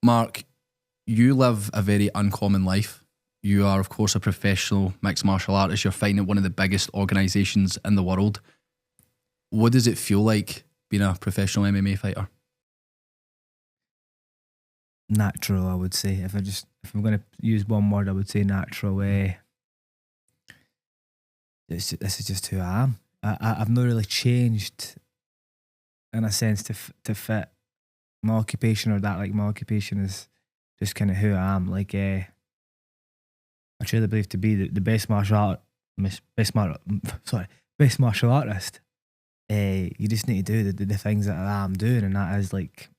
Mark, you live a very uncommon life. You are, of course, a professional mixed martial artist. You're fighting at one of the biggest organisations in the world. What does it feel like being a professional MMA fighter? Natural, I would say. If I'm going to use one word, I would say natural. This is just who I am. I've not really changed in a sense to fit my occupation or that. Like, my occupation is just kind of who I am. Like, I truly believe to be the best martial artist. You just need to do the things that I'm doing, and that is like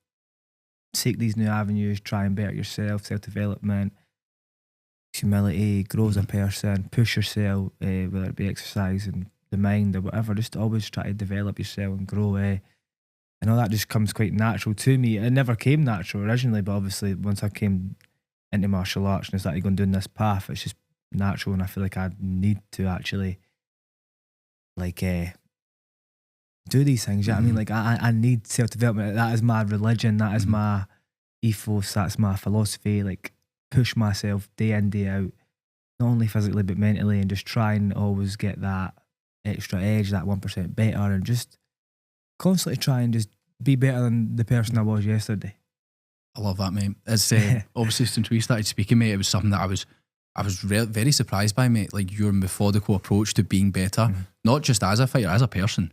seek these new avenues, try and better yourself, self-development, humility, grow as a person, push yourself, whether it be exercise and the mind or whatever. Just always try to develop yourself and grow. And all that just comes quite natural to me. It never came natural originally, but obviously once I came into martial arts and started going down this path, it's just natural, and I feel like I need to actually like do these things. You know what I mean? Like, I need self-development. That is my religion, that is my ethos, that's my philosophy. Like, push myself day in, day out, not only physically but mentally, and just try and always get that extra edge, that 1% better, and just constantly try and just be better than the person I was yesterday. I love that, mate. It's obviously since we started speaking, mate, it was something that I was very surprised by, mate. Like, your methodical approach to being better, not just as a fighter, as a person.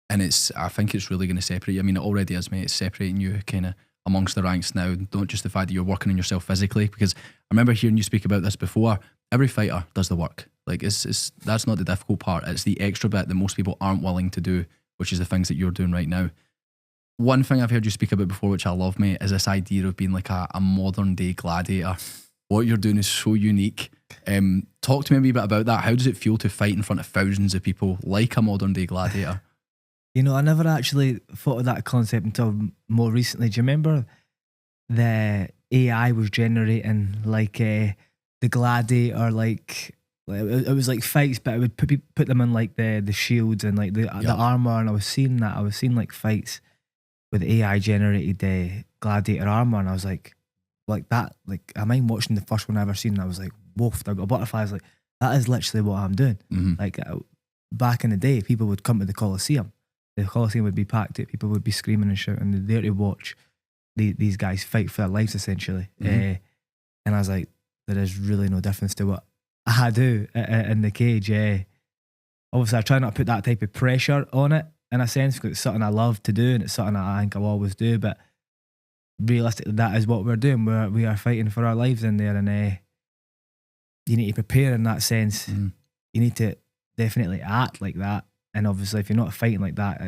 And I think it's really going to separate you. I mean, it already is, mate. It's separating you kind of amongst the ranks now. Not just the fact that you're working on yourself physically, because I remember hearing you speak about this before. Every fighter does the work. Like, that's not the difficult part. It's the extra bit that most people aren't willing to do, which is the things that you're doing right now. One thing I've heard you speak about before, which I love, mate, is this idea of being like a modern day gladiator. What you're doing is so unique. Talk to me a wee bit about that. How does it feel to fight in front of thousands of people like a modern day gladiator? You know, I never actually thought of that concept until more recently. Do you remember the AI was generating like the gladiator, like it was like fights, but it would put them in like the shields and like the armor, and I was seeing like fights with AI generated gladiator armor, and I was like that. Like, I mind watching the first one I ever seen, and I was like, woof, I got butterflies. Like, that is literally what I'm doing. Like, back in the day, people would come to the Coliseum. The Coliseum would be packed out. People would be screaming and shouting. They're there to watch these guys fight for their lives, essentially. And I was like, there is really no difference to what I do in the cage. Obviously, I try not to put that type of pressure on it, in a sense, because it's something I love to do and it's something I think I'll always do. But realistically, that is what we're doing. We are fighting for our lives in there, and you need to prepare in that sense. You need to definitely act like that. And obviously, if you're not fighting like that,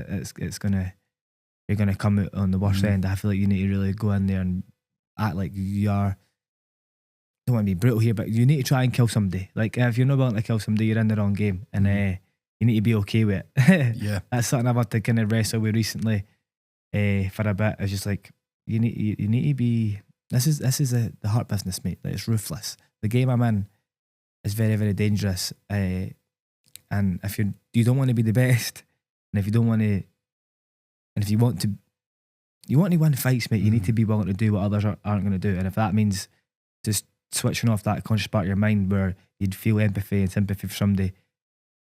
you're gonna come out on the worst end. I feel like you need to really go in there and act like you are. I don't want to be brutal here, but you need to try and kill somebody. Like, if you're not willing to kill somebody, you're in the wrong game, and you need to be okay with it. Yeah, that's something I've had to kind of wrestle with recently for a bit. It's just like you need to be. This is the heart business, mate. Like, it's ruthless. The game I'm in is very, very dangerous. And if you don't want to be the best, and if you don't want to, and if you want to win fights, mate, you need to be willing to do what others aren't going to do. And if that means just switching off that conscious part of your mind where you'd feel empathy and sympathy for somebody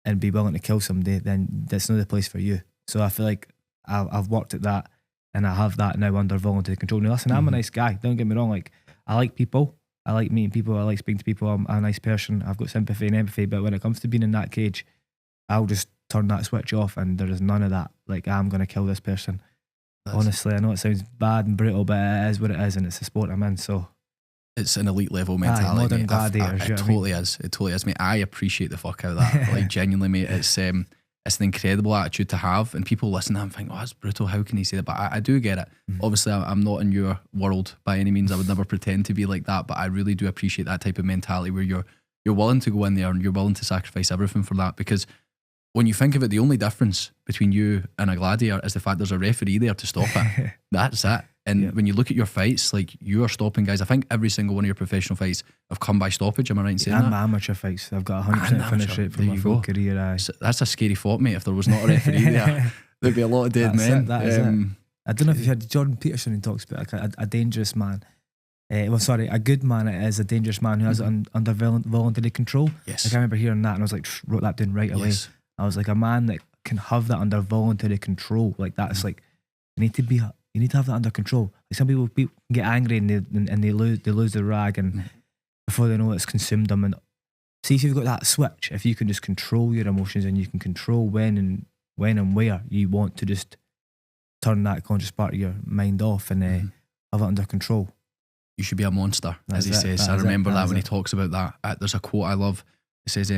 and be willing to kill somebody, then that's not the place for you. So I feel like I've worked at that, and I have that now under voluntary control. Now, listen, I'm a nice guy. Don't get me wrong. Like, I like people. I like meeting people. I like speaking to people. I'm a nice person. I've got sympathy and empathy. But when it comes to being in that cage, I'll just turn that switch off, and there is none of that. Like, I'm going to kill this person. Honestly, I know it sounds bad and brutal, but it is what it is, and it's the sport I'm in. So it's an elite level mentality. Modern gladiators. It totally is. It totally is, mate. I appreciate the fuck out of that. Like, genuinely, mate. It's an incredible attitude to have, and people listen to that and think, oh, that's brutal. How can he say that? But I do get it. Obviously, I'm not in your world by any means. I would never pretend to be like that, but I really do appreciate that type of mentality where you're willing to go in there and you're willing to sacrifice everything for that. Because when you think of it, the only difference between you and a gladiator is the fact there's a referee there to stop it. That's it. And when you look at your fights, like, you are stopping guys. I think every single one of your professional fights have come by stoppage. Am I right in saying that? And my amateur fights, I've got 100% finish rate for my full career. So that's a scary thought, mate. If there was not a referee there, there'd be a lot of dead men. That is it. I don't know if you've heard Jordan Peterson, who talks about like a dangerous man. A good man is a dangerous man who has it under voluntary control. Yes. Like I remember hearing that and I was like, wrote that down right away. Yes. I was like, a man that can have that under voluntary control. Like that's like, you need to have that under control. Like some people get angry and they lose the rag and before they know it's consumed them. And see if you've got that switch, if you can just control your emotions and you can control when and where you want to just turn that conscious part of your mind off and have it under control. You should be a monster, as he says. I remember that when he talks about that. There's a quote I love. It says,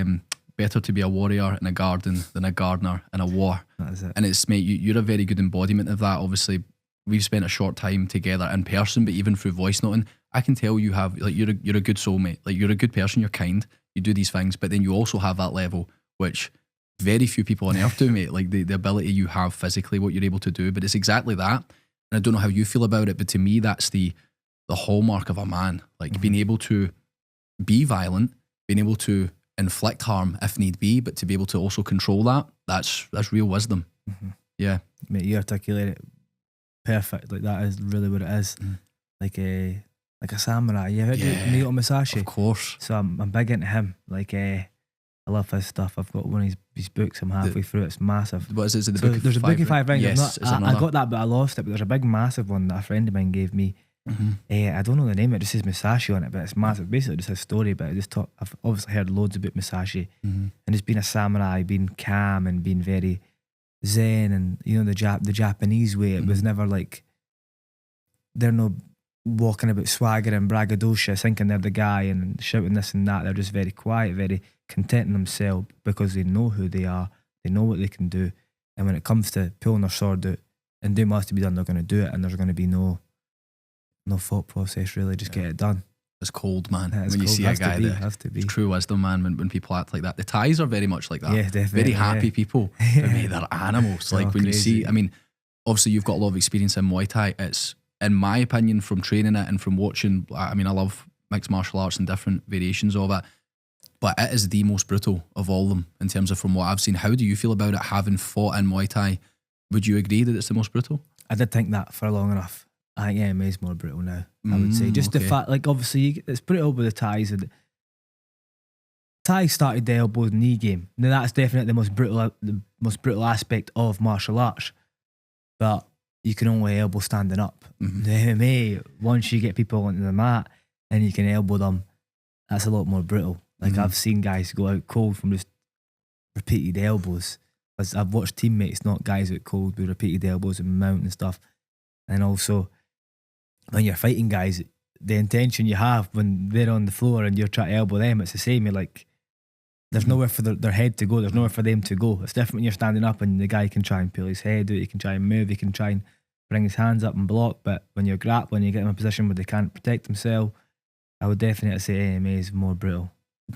better to be a warrior in a garden than a gardener in a war. That is it. And it's, mate, you're a very good embodiment of that. Obviously, we've spent a short time together in person, but even through voice noting, I can tell you have, like, you're a good soul, mate. Like, you're a good person, you're kind, you do these things, but then you also have that level, which very few people on earth do, mate. Like, the ability you have physically, what you're able to do, but it's exactly that. And I don't know how you feel about it, but to me, that's the hallmark of a man, like being able to be violent, being able to inflict harm if need be, but to be able to also control that's real wisdom. Yeah, mate, you articulate it perfect. Like that is really what it is. Like a samurai. You heard Miyamoto Musashi? Of course. So I'm big into him. Like I love his stuff. I've got one of his books. I'm halfway through. It's massive. What is it? There's a book of 5 rings. Yes, I got that, but I lost it. But there's a big, massive one that a friend of mine gave me. I don't know the name. It just says Musashi on it, but it's massive. Basically, just a story. But I've obviously heard loads about Musashi, and he's been a samurai, being calm and being very zen, and you know the Japanese way. It was never like they're no walking about swagger and braggadocio, thinking they're the guy and shouting this and that. They're just very quiet, very content in themselves because they know who they are, they know what they can do, and when it comes to pulling their sword out and doing what has to be done, they're going to do it, and there's going to be no thought process really, just get it done. It's cold, man. Yeah, when you see a guy that it's true wisdom, man, when people act like that. The Thais are very much like that. Yeah, definitely. Very happy people. But mate, they're animals. Like when crazy. you see, I mean, obviously you've got a lot of experience in Muay Thai. It's, in my opinion, from training it and from watching, I mean, I love mixed martial arts and different variations of it, but it is the most brutal of all of them in terms of from what I've seen. How do you feel about it having fought in Muay Thai? Would you agree that it's the most brutal? I did think that for long enough. I think MMA is more brutal now, I would say. Just the fact, like, obviously, it's brutal with the Thais. Thai started the elbow and knee game. Now, that's definitely the most brutal aspect of martial arts. But you can only elbow standing up. The MMA, once you get people onto the mat and you can elbow them, that's a lot more brutal. Like, I've seen guys go out cold from just repeated elbows. I've watched teammates knock guys out cold with repeated elbows and mount and stuff. And also, when you're fighting guys, the intention you have when they're on the floor and you're trying to elbow them, it's the same. You're like, there's nowhere for their head to go. There's nowhere for them to go. It's different when you're standing up and the guy can try and pull his head out. He can try and move. He can try and bring his hands up and block. But when you're grappling, you get in a position where they can't protect themselves. I would definitely say MMA is more brutal.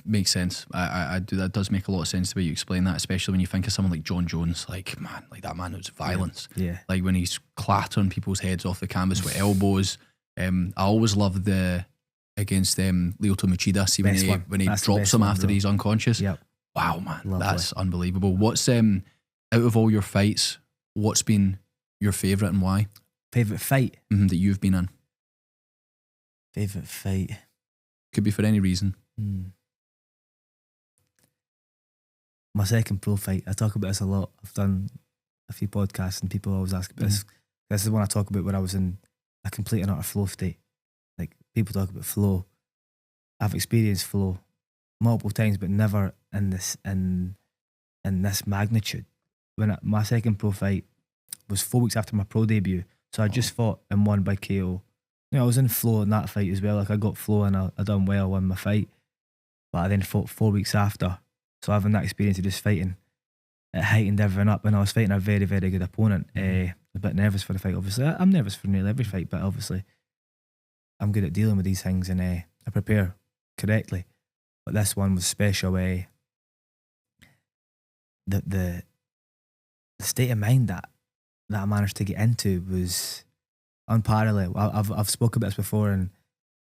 Makes sense. I do. That does make a lot of sense the way you explain that, especially when you think of someone like John Jones. Like, man, like that man was violence. Yeah. Like when he's clattering people's heads off the canvas with elbows. I always loved against Lyoto Machida. See when he drops him after he's unconscious. Yep. Wow, man, Lovely. That's unbelievable. What's out of all your fights, what's been your favourite and why? Favourite fight? That you've been in. Favourite fight? Could be for any reason. My second pro fight. I talk about this a lot. I've done a few podcasts and people always ask about this. This is one I talk about where I was in a complete and utter flow state. Like, people talk about flow. I've experienced flow multiple times, but never in this magnitude. My second pro fight was 4 weeks after my pro debut, so I just fought and won by KO. You know, I was in flow in that fight as well. Like, I got flow and I done well, won my fight. But I then fought 4 weeks after, so having that experience of just fighting, it heightened everything up. And I was fighting a very, very good opponent. A bit nervous for the fight, obviously. I'm nervous for nearly every fight, but obviously I'm good at dealing with these things and I prepare correctly. But this one was special. The state of mind that I managed to get into was unparalleled. I've spoken about this before and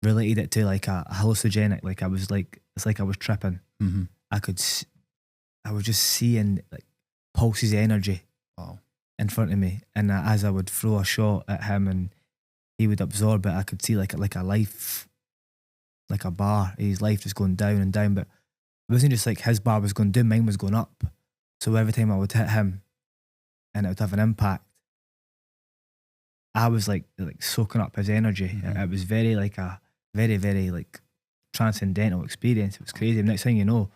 related it to like a hallucinogenic. Like, it's like I was tripping. I was just seeing like pulses of energy in front of me, and as I would throw a shot at him and he would absorb it. I could see like a life, like a bar, his life just going down and down. But it wasn't just like his bar was going down, mine was going up. So every time I would hit him and it would have an impact, I was like soaking up his energy. It was very like a very, very like transcendental experience. It was crazy. Next thing you know,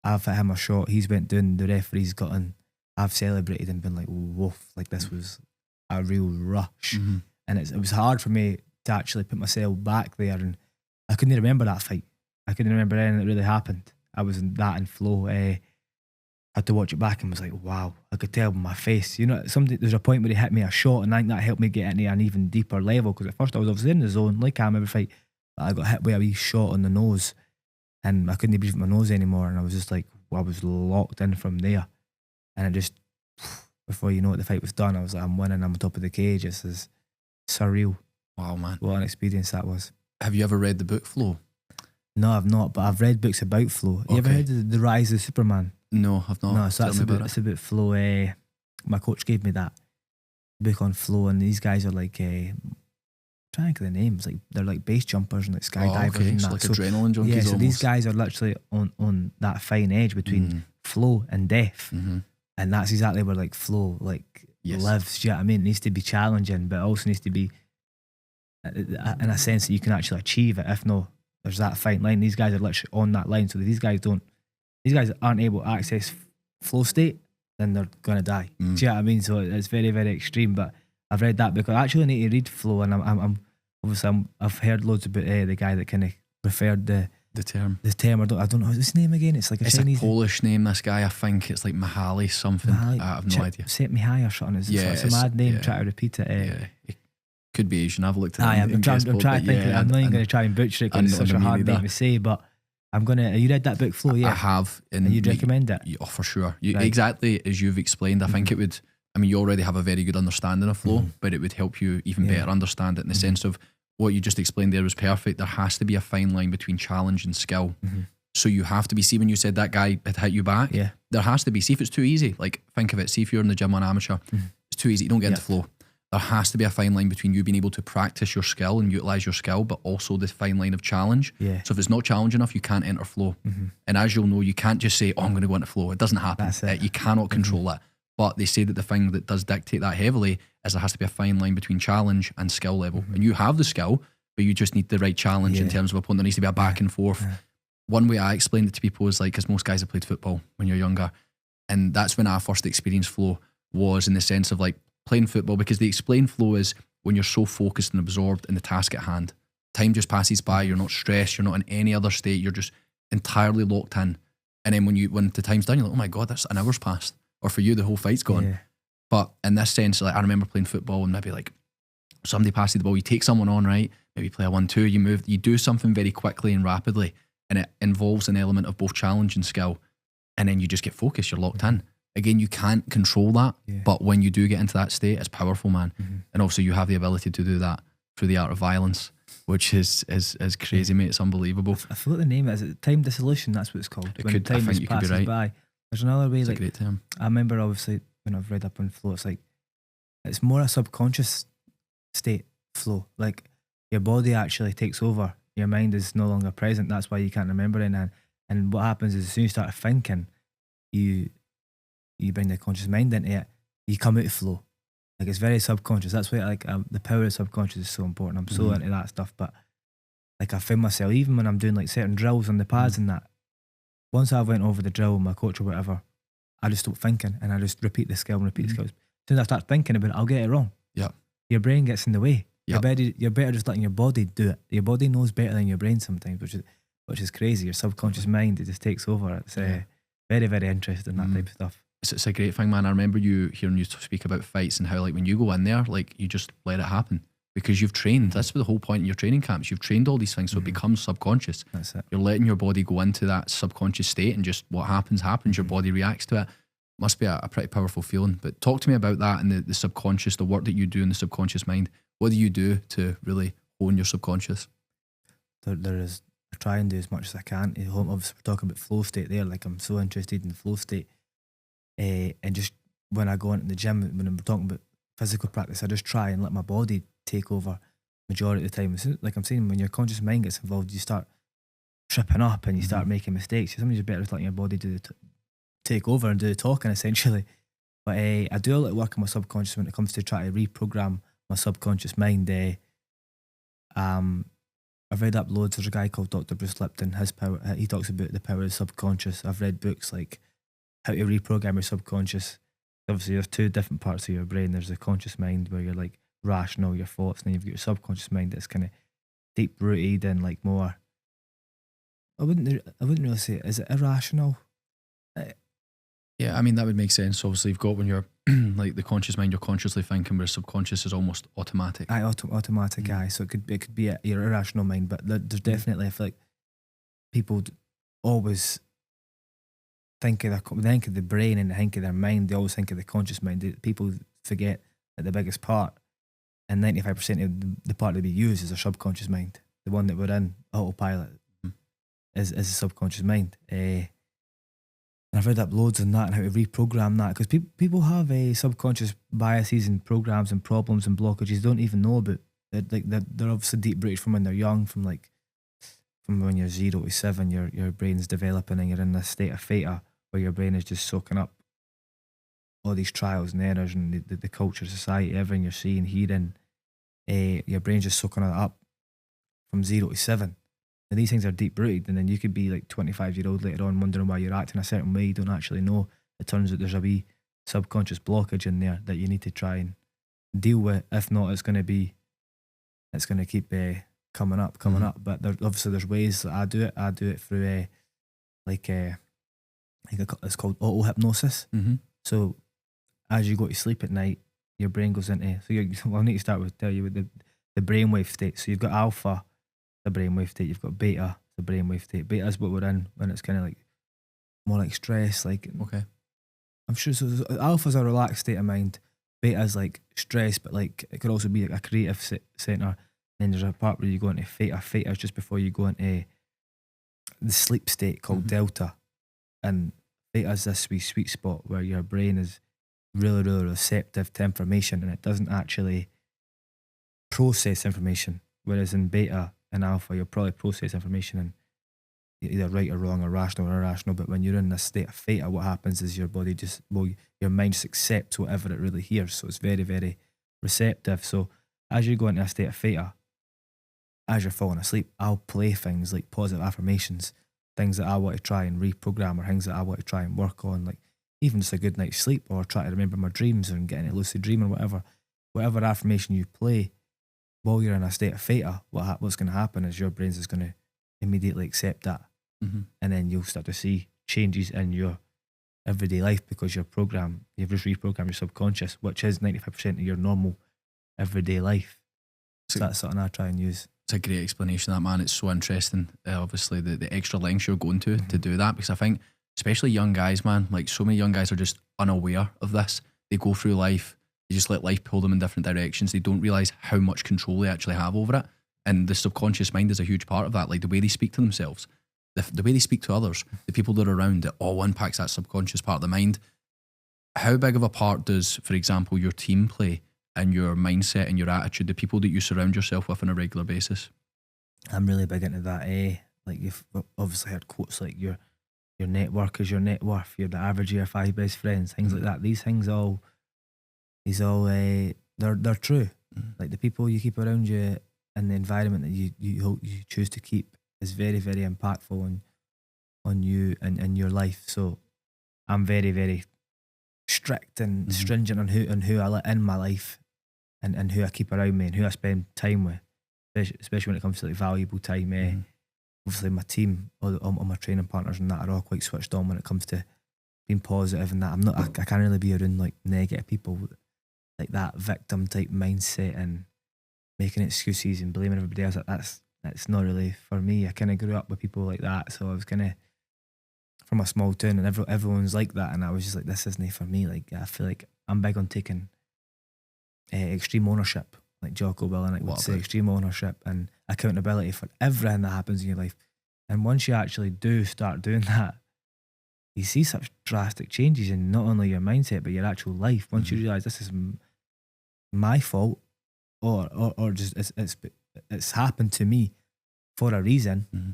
I've hit him a shot, he's went down, the referee's gotten, I've celebrated and been like, woof, like this was a real rush. And it was hard for me to actually put myself back there, and I couldn't remember that fight. I couldn't remember anything that really happened. I was in flow. I had to watch it back and was like, wow, I could tell by my face. You know, there's a point where he hit me a shot, and I think that helped me get into an even deeper level, because at first I was obviously in the zone, like I am every fight, but I got hit with a wee shot on the nose and I couldn't breathe with my nose anymore, and I was just like, well, I was locked in from there. And it just, before you know it, the fight was done. I was like, I'm winning, I'm on top of the cage. This is surreal. Wow, man. What an experience that was. Have you ever read the book Flow? No, I've not, but I've read books about flow. You ever heard of The Rise of Superman? No, I've not. No, so it's about flow. My coach gave me that book on flow, and these guys are like, trying to think of the names, like they're like base jumpers and like skydivers and so that. like adrenaline junkies. Yeah, so almost. these guys are literally on that fine edge between flow and death, and that's exactly where like flow lives. Do you know what I mean? It needs to be challenging, but it also needs to be in a sense that you can actually achieve it. If no, there's that fine line. These guys are literally on that line. So these guys aren't able to access flow state, then they're gonna die. Do you know what I mean? So it's very, very extreme. But I've read that because I actually need to read flow, and I've heard loads about the guy that kind of referred the term. I don't know his name again. It's like it's Chinese, a Polish name. This guy, I think it's like Mihaly something. I have no idea. Mihaly or something. It's a mad name. Try to repeat it. It could be Asian. I've looked at it. I'm trying to think. I'm not even going to try and butcher it because it's such a hard name to say. But I'm gonna. You read that book, Flow? Yeah, I have. And you'd recommend it? Oh, for sure. Exactly as you've explained. I think it would. I mean, you already have a very good understanding of flow, but it would help you even better understand it in the sense of what you just explained there was perfect. There has to be a fine line between challenge and skill. So you have to be, see when you said that guy had hit you back, there has to be, see if it's too easy, like think of it, see if you're in the gym on amateur, it's too easy, you don't get into flow. There has to be a fine line between you being able to practice your skill and utilise your skill, but also the fine line of challenge. So if it's not challenge enough, you can't enter flow. And as you'll know, you can't just say, oh, I'm going to go into flow. It doesn't happen. You cannot control it. But they say that the thing that does dictate that heavily is there has to be a fine line between challenge and skill level. And you have the skill, but you just need the right challenge in terms of opponent. There needs to be a back and forth. One way I explained it to people is like, because most guys have played football when you're younger. And that's when I first experienced flow, was in the sense of like playing football, because they explain flow is when you're so focused and absorbed in the task at hand. Time just passes by, you're not stressed, you're not in any other state, you're just entirely locked in. And then when the time's done, you're like, oh my God, that's an hour's passed. Or for you, the whole fight's gone. But in this sense, like I remember playing football and maybe like somebody passes the ball, you take someone on, right? Maybe play a 1-2, you move, you do something very quickly and rapidly, and it involves an element of both challenge and skill. And then you just get focused, you're locked in. Again, you can't control that, but when you do get into that state, it's powerful, man. And also you have the ability to do that through the art of violence, which is crazy, mate. It's unbelievable. I forgot the name. Is it time dissolution? That's what it's called. It when could, time I think you could be right. By. There's another way. It's like a great term. I remember, obviously, when I've read up on flow, it's like it's more a subconscious state flow. Like your body actually takes over. Your mind is no longer present. That's why you can't remember it. And what happens is as soon as you start thinking, you bring the conscious mind into it. You come out of flow. Like it's very subconscious. That's why like the power of subconscious is so important. I'm so into that stuff. But like I found myself, even when I'm doing like certain drills on the pads and that, once I went over the drill with my coach or whatever, I just stop thinking and I just repeat the skill and repeat the skills. As soon as I start thinking about it, I'll get it wrong. Your brain gets in the way. You're better just letting your body do it. Your body knows better than your brain sometimes, which is crazy. Your subconscious mind, it just takes over. It's very, very interesting, that type of stuff. It's a great thing, man. I remember you hearing you speak about fights and how like when you go in there, like you just let it happen because you've trained. That's the whole point in your training camps. You've trained all these things, so it becomes subconscious. That's it. You're letting your body go into that subconscious state, and just what happens. Your body reacts to it. Must be a pretty powerful feeling. But talk to me about that and the subconscious, the work that you do in the subconscious mind. What do you do to really hone your subconscious? There is. I try and do as much as I can. Obviously, we're talking about flow state there. Like I'm so interested in the flow state. And just when I go into the gym, when I'm talking about physical practice, I just try and let my body take over. majority of the time. Like I'm saying, when your conscious mind gets involved, you start tripping up and you start making mistakes. Sometimes you're better just letting your body do take over and do the talking essentially. But I do a lot of work on my subconscious when it comes to trying to reprogram my subconscious mind. I've read up loads. There's a guy called Dr. Bruce Lipton. His power. He talks about the power of the subconscious. I've read books like How to Reprogram Your Subconscious. Obviously, there's two different parts of your brain. There's the conscious mind where you're like rational, your thoughts, and then you've got your subconscious mind that's kind of deep rooted and like more. I wouldn't really say is it irrational. Yeah, I mean that would make sense. Obviously, you've got when you're like the conscious mind, you're consciously thinking, whereas subconscious is almost automatic. Automatic, so it could be your irrational mind, but there's definitely, I feel like people always think of the brain and think of their mind. They always think of the conscious mind. People forget that the biggest part, and 95% of the part that we use is our subconscious mind. The one that we're in autopilot is the subconscious mind. And I've read up loads on that and how to reprogram that, because people have subconscious biases and programs and problems and blockages they don't even know about. They're obviously deep rooted from when they're young, from when you're 0 to 7, your brain's developing and you're in this state of theta where your brain is just soaking up all these trials and errors and the culture, society, everything you're seeing, hearing. Your brain's just soaking all that up from 0 to 7. And these things are deep rooted, and then you could be like 25-year-old later on wondering why you're acting a certain way. You don't actually know. It turns out there's a wee subconscious blockage in there that you need to try and deal with. If not, it's going to keep coming up. But there's ways that I do it. I do it through it's called auto hypnosis. So as you go to sleep at night, your brain goes into. I need to start with tell you with the brainwave state. So you've got alpha, the brainwave state. You've got beta, the brainwave state. Beta is what we're in when it's kind of like more like stress. Like okay, I'm sure. So alpha's a relaxed state of mind. Beta is like stress, but like it could also be like a creative center. Then there's a part where you go into theta. Theta is just before you go into the sleep state called delta, and theta is this wee sweet spot where your brain is really, really receptive to information and it doesn't actually process information. Whereas in beta and alpha, you'll probably process information and either right or wrong or rational or irrational. But when you're in this state of theta, what happens is your body your mind just accepts whatever it really hears. So it's very, very receptive. So as you go into a state of theta, as you're falling asleep, I'll play things like positive affirmations, things that I want to try and reprogram or things that I want to try and work on, like even just a good night's sleep or try to remember my dreams and getting a lucid dream or whatever affirmation you play while you're in a state of theta. What's going to happen is your brain is going to immediately accept that, and then you'll start to see changes in your everyday life because you've just reprogrammed your subconscious, which is 95% of your normal everyday life. So that's something I try and use. It's a great explanation, that, man. It's so interesting. Obviously, the extra lengths you're going to do that, because I think, especially young guys, man, like so many young guys are just unaware of this. They go through life, they just let life pull them in different directions. They don't realise how much control they actually have over it. And the subconscious mind is a huge part of that. Like the way they speak to themselves, the way they speak to others, the people that are around, it all impacts that subconscious part of the mind. How big of a part does, for example, your team play in your mindset and your attitude, the people that you surround yourself with on a regular basis? I'm really big into that. Like you've obviously heard quotes like your network is your net worth. You're the average of your 5 best friends. Things like that. These things they're true. Like the people you keep around you and the environment that you choose to keep is very, very impactful on you and your life. So I'm very, very strict and stringent on who I let in my life and who I keep around me and who I spend time with, especially when it comes to like valuable time. Obviously my team, all my training partners and that are all quite switched on when it comes to being positive and that. I can't really be around like negative people, like that victim type mindset and making excuses and blaming everybody else. That's not really for me. I kind of grew up with people like that, so I was kind of from a small town and everyone's like that, and I was just like, this isn't for me. Like I feel like I'm big on taking extreme ownership, like Jocko Willink would say, extreme ownership and accountability for everything that happens in your life. And once you actually do start doing that, you see such drastic changes in not only your mindset but your actual life. Once you realise this is my fault, or just it's happened to me for a reason. Mm-hmm.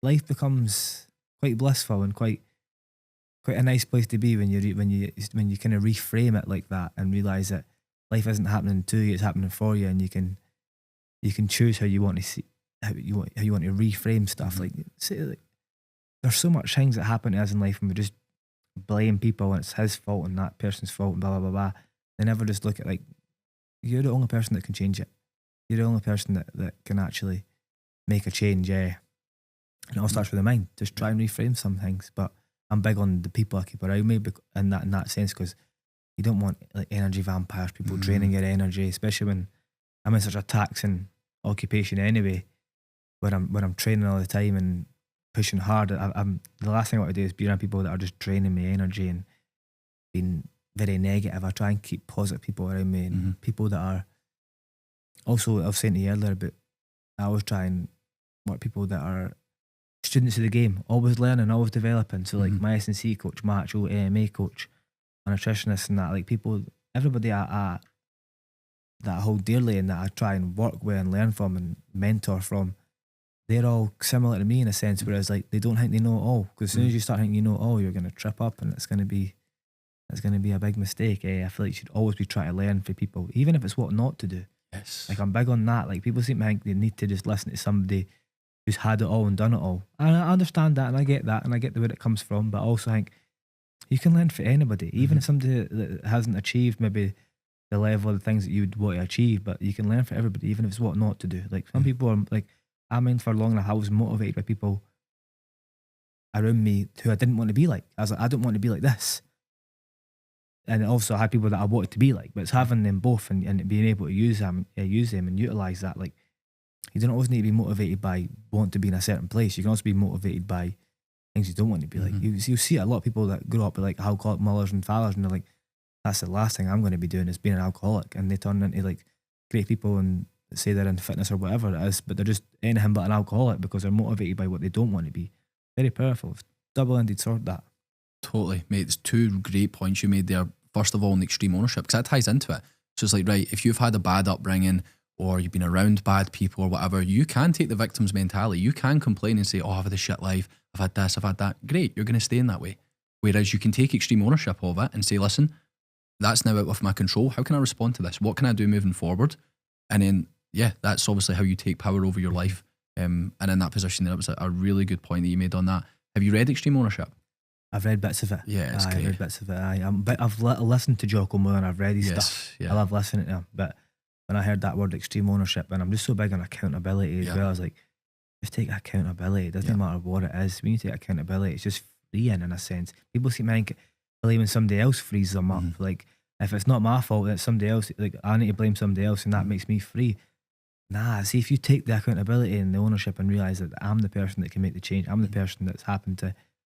Life becomes quite blissful and quite a nice place to be when you kind of reframe it like that and realize that life isn't happening to you, it's happening for you, and you can choose how you want to see how you want to reframe stuff. Mm-hmm. Like, say, like, there's so much things that happen to us in life and we just blame people and it's his fault and that person's fault and blah blah blah blah. They never just look at, like, you're the only person that can change it. You're the only person that can actually make a change. And it all starts with the mind. Just try and reframe some things. But I'm big on the people I keep around me in that sense, because you don't want, like, energy vampires, people draining your energy, especially when I'm in such a taxing occupation anyway, where I'm training all the time and pushing hard. I'm the last thing I want to do is be around people that are just draining my energy and being very negative. I try and keep positive people around me and people that are also, I was saying to you earlier about, I always try and work people that are students of the game, always learning, always developing. So, like, my S&C coach, my actual MMA coach, a nutritionist and that, like, people, everybody that I hold dearly and that I try and work with and learn from and mentor from, they're all similar to me in a sense, whereas, like, they don't think they know it all, because as soon as you start thinking you know it all, you're going to trip up and it's going to be a big mistake. I feel like you should always be trying to learn from people, even if it's what not to do. Yes. Like, I'm big on that. Like, people seem to think they need to just listen to somebody who's had it all and done it all. And I understand that and I get that and I get where it comes from, but I also think you can learn from anybody, even if somebody that hasn't achieved maybe the level of the things that you would want to achieve, but you can learn from everybody, even if it's what not to do. Like, some people are like, I mean, for long enough, I was motivated by people around me who I didn't want to be like. I was like, I don't want to be like this. And also I had people that I wanted to be like, but it's having them both and being able to use them and utilize that. Like, you don't always need to be motivated by wanting to be in a certain place. You can also be motivated by things you don't want to be like. You see a lot of people that grow up with, like, alcoholic mothers and fathers, and they're like, that's the last thing I'm going to be doing is being an alcoholic. And they turn into, like, great people and say they're in fitness or whatever it is, but they're just anything but an alcoholic because they're motivated by what they don't want to be. Very powerful. Double-ended sword, that. Totally, mate. It's two great points you made there. First of all, in extreme ownership, because that ties into it. So it's like, right, if you've had a bad upbringing or you've been around bad people or whatever, you can take the victim's mentality. You can complain and say, oh, I've had a shit life, I've had this, I've had that. Great, you're going to stay in that way. Whereas you can take extreme ownership of it and say, listen, that's now out of my control. How can I respond to this? What can I do moving forward? And then, yeah, that's obviously how you take power over your life. And in that position there, it was a really good point that you made on that. Have you read Extreme Ownership? I've read bits of it. Yeah, it's great. I've read bits of it. I've listened to Jocko more and I've read his stuff. Yeah. I love listening to him. But when I heard that word extreme ownership, and I'm just so big on accountability as well, I was like, just take accountability. It doesn't matter what it is. When you take accountability, it's just freeing in a sense. People seem to think blaming somebody else frees them up. Like, if it's not my fault, it's somebody else. Like, I need to blame somebody else and that makes me free. Nah, see, if you take the accountability and the ownership and realise that I'm the person that can make the change, I'm the person that's happened to,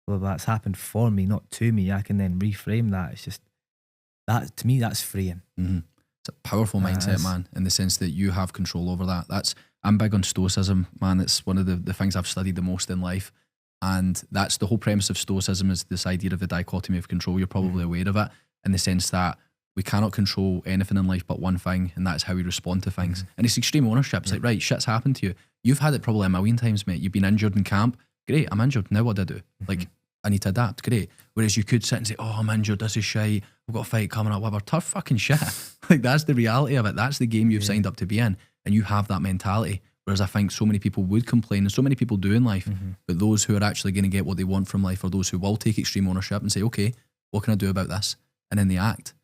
well, that's happened for me, not to me, I can then reframe that. It's just, that, to me, that's freeing. It's a powerful mindset, man, in the sense that you have control over that. I'm big on stoicism, man. It's one of the things I've studied the most in life. And that's the whole premise of stoicism, is this idea of the dichotomy of control. You're probably aware of it, in the sense that we cannot control anything in life but one thing, and that's how we respond to things. And it's extreme ownership. It's like, right, shit's happened to you. You've had it probably a million times, mate. You've been injured in camp. Great, I'm injured. Now what do I do? Like, I need to adapt. Great. Whereas you could sit and say, oh, I'm injured. This is shite. I've got a fight coming up. Whatever. Tough fucking shit. Like, that's the reality of it. That's the game you've signed up to be in. And you have that mentality. Whereas I think so many people would complain, and so many people do in life, but those who are actually going to get what they want from life are those who will take extreme ownership and say, okay, what can I do about this? And then they act.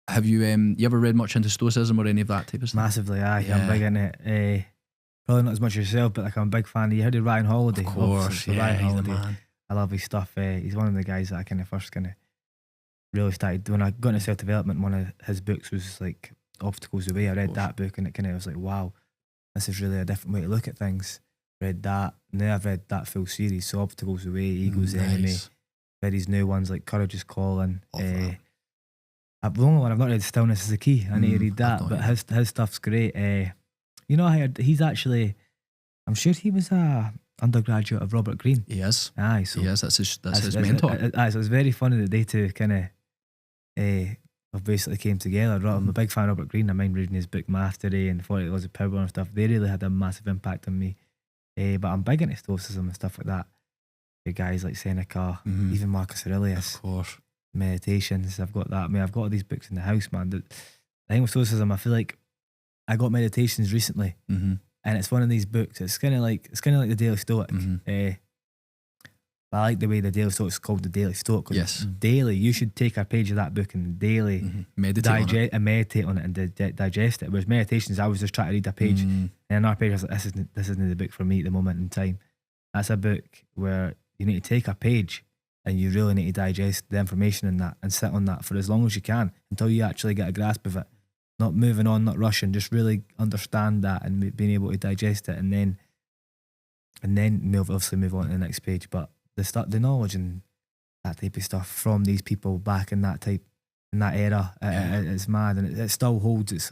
Have you you ever read much into stoicism or any of that type of stuff? Massively, aye. Yeah. I'm big in it. Probably not as much as yourself, but like, I'm a big fan. You heard of Ryan Holiday? Of course, Ryan he's Holiday. the man. I love his stuff. He's one of the guys that I kind of first kind of really started, when I got into self-development, one of his books was like Obstacles Away. I read that book and it kind of was like, wow, this is really a different way to look at things. Read that, and then I've read that full series. So Obstacles Away, Ego's the Enemy. Read his new ones like Courage is Calling. The only one I've not read, Stillness is the Key. I need to read that, but his stuff's great. You know, I heard he's actually, I'm sure he was a undergraduate of Robert Greene. He is. Aye, so he is. That's his mentor. So it's very funny that they two kind of have basically came together. I'm a big fan of Robert Greene. I mind reading his book Mastery and 40 Laws of Power and stuff. They really had a massive impact on me. But I'm big into Stoicism and stuff like that. The guys like Seneca, even Marcus Aurelius. Of course. Meditations, I've got that. I mean, I've got all these books in the house, man. The thing with Stoicism, I feel like I got Meditations recently, and it's one of these books. It's kind of like the Daily Stoic. I like the way the Daily Stoic is called the Daily Stoic. Yes. Daily, you should take a page of that book and daily meditate on it and digest it. Whereas Meditations, I was just trying to read a page, and another page I was like, this isn't the book for me at the moment in time. That's a book where you need to take a page and you really need to digest the information in that and sit on that for as long as you can until you actually get a grasp of it. Not moving on, not rushing, just really understand that and being able to digest it, and then obviously move on to the next page. But the knowledge and that type of stuff from these people back in that era, it's mad, and it still holds its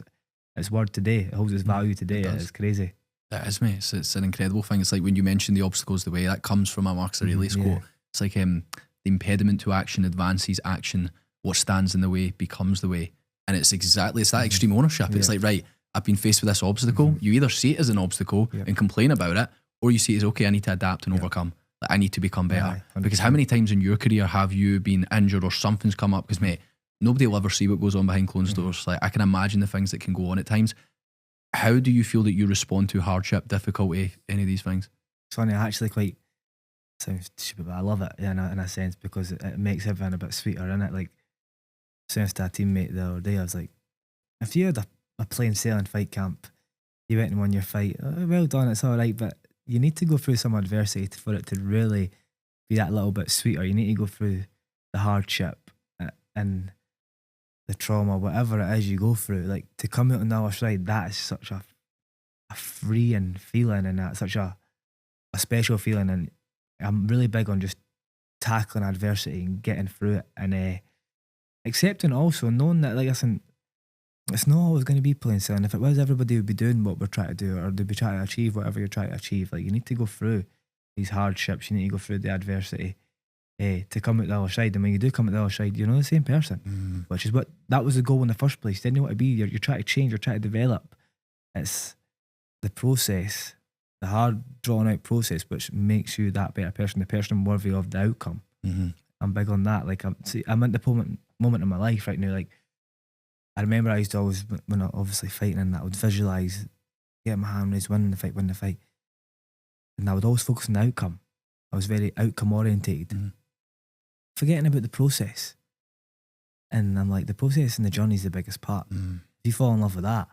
word today. It holds its value today. It's crazy. It is, mate. It's an incredible thing. It's like when you mentioned the obstacles the way, that comes from a Marcus Aurelius quote. It's like the impediment to action advances action. What stands in the way becomes the way. And it's that extreme ownership. It's like, right, I've been faced with this obstacle. You either see it as an obstacle and complain about it, or you see it as, okay, I need to adapt and overcome. Like, I need to become better. Because how many times in your career have you been injured or something's come up? Because, mate, nobody will ever see what goes on behind closed doors. Like, I can imagine the things that can go on at times. How do you feel that you respond to hardship, difficulty, any of these things? It's funny, I actually quite, sounds stupid, but I love it in a sense, because it makes everything a bit sweeter, innit? Like, saying to a teammate the other day, I was like, if you had a plain sailing fight camp, you went and won your fight, well done, it's all right, but you need to go through some adversity for it to really be that little bit sweeter. You need to go through the hardship and the trauma, whatever it is you go through, like, to come out on the other side, that is such a freeing feeling, and that's such a special feeling. And I'm really big on just tackling adversity and getting through it, and accepting also, knowing that, like, listen, it's not always going to be plain sailing. If it was, everybody would be doing what we're trying to do, or they'd be trying to achieve whatever you're trying to achieve. Like, you need to go through these hardships, you need to go through the adversity to come out the other side. And when you do come out the other side, you're not the same person, which is that was the goal in the first place. Then you want to be, you're trying to change, you're trying to develop. It's the process, the hard drawn out process, which makes you that better person, the person worthy of the outcome. I'm big on that. Like, I'm at the moment in my life right now. Like, I remember I used to always, when I obviously fighting and that, I would visualise, get my hand raised, win the fight. And I would always focus on the outcome. I was very outcome orientated, forgetting about the process. And I'm like, the process and the journey is the biggest part. If you fall in love with that,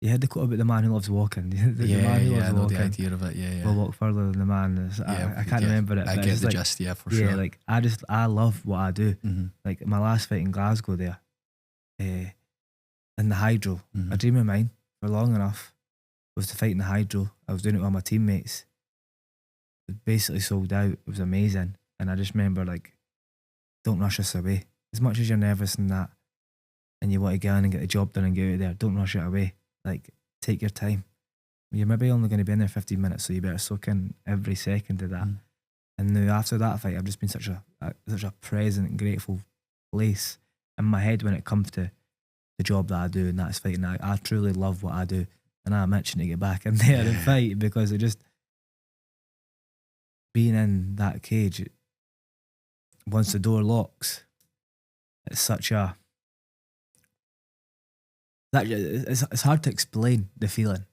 you had the quote about the man who loves walking. The man who loves walking, the idea of it, will walk further than the man. I can't remember it. I get the gist, for sure. Yeah, like, I love what I do. Like, my last fight in Glasgow there, in the hydro, a dream of mine for long enough was to fight in the hydro. I was doing it with my teammates. It basically sold out. It was amazing. And I just remember, like, don't rush this away. As much as you're nervous and that, and you want to get in and get the job done and get out of there, don't rush it away. Like, take your time. You're maybe only going to be in there 15 minutes, so you better soak in every second of that. And now after that fight, I've just been such a present and grateful place in my head when it comes to the job that I do, and that's fighting. I truly love what I do, and I'm itching to get back in there and fight, because it just, being in that cage, once the door locks, it's such a, it's hard to explain the feeling,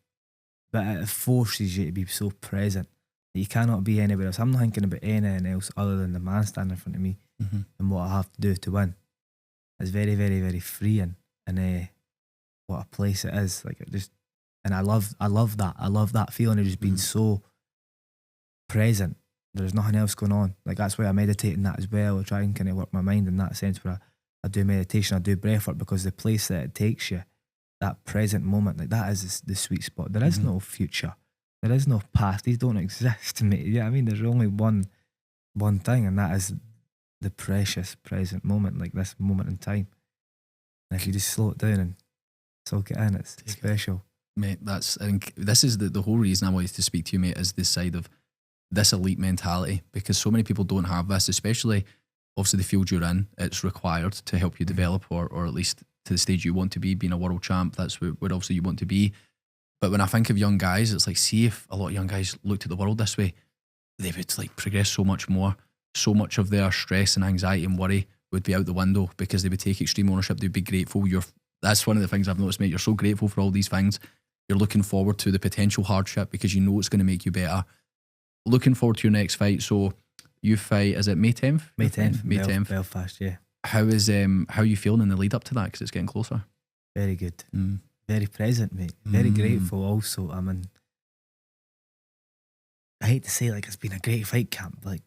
but it forces you to be so present that you cannot be anywhere else. I'm not thinking about anything else other than the man standing in front of me and what I have to do to win. It's very, very, very freeing, and what a place it is. Like, it just, and I love that. I love that feeling of just being so present. There's nothing else going on. Like, that's why I meditate in that as well. I try and kind of work my mind in that sense, where I do meditation, I do breathwork, because the place that it takes you, that present moment, like, that is the sweet spot. There is no future. There is no past. These don't exist, mate. Yeah, I mean, there's only one thing, and that is the precious present moment, like this moment in time. And if you just slow it down and soak it in, it's special. Mate, this is the whole reason I wanted to speak to you, mate, is this side of this elite mentality, because so many people don't have this, especially obviously the field you're in, it's required to help you develop, or at least to the stage you want to be, being a world champ. That's where obviously you want to be. But when I think of young guys, it's like, see if a lot of young guys looked at the world this way, they would like progress so much more. So much of their stress and anxiety and worry would be out the window because they would take extreme ownership. They'd be grateful. That's one of the things I've noticed, mate. You're so grateful for all these things. You're looking forward to the potential hardship because you know it's going to make you better. Looking forward to your next fight. So you fight, is it May 10th? May 10th. May 10th. Belfast, yeah. How are you feeling in the lead up to that? Because it's getting closer. Very good. Very present, mate. Very grateful also. I hate to say like it's been a great fight camp, but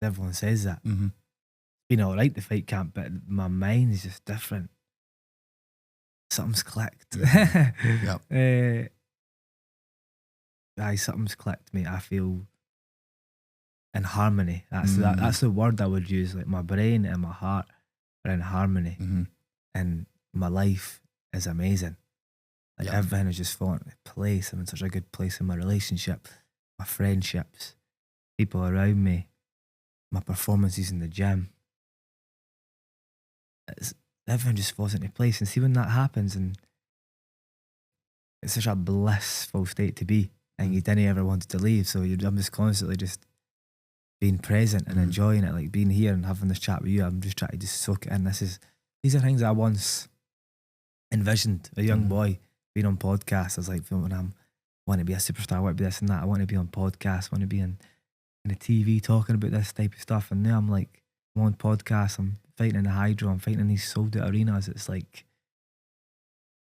everyone says that. It's been alright, the fight camp, but my mind is just different. Something's clicked. Yep. Something's clicked, mate. I feel in harmony. That's the word I would use. Like my brain and my heart are in harmony, and my life is amazing. Like everything is just falling into place. I'm in such a good place in my relationship, my friendships, people around me, my performances in the gym. Everything just falls into place. And see when that happens, and it's such a blissful state to be, and you didn't ever want to leave. So I'm just constantly just being present and enjoying it, like being here and having this chat with you. I'm just trying to just soak it in. These are things I once envisioned, a young boy being on podcasts. I was like, when I want to be a superstar, I want to be this and that. I want to be on podcasts, I want to be in the TV talking about this type of stuff. And now I'm like, I'm on podcasts, I'm fighting in the hydro, I'm fighting in these sold out arenas. It's like,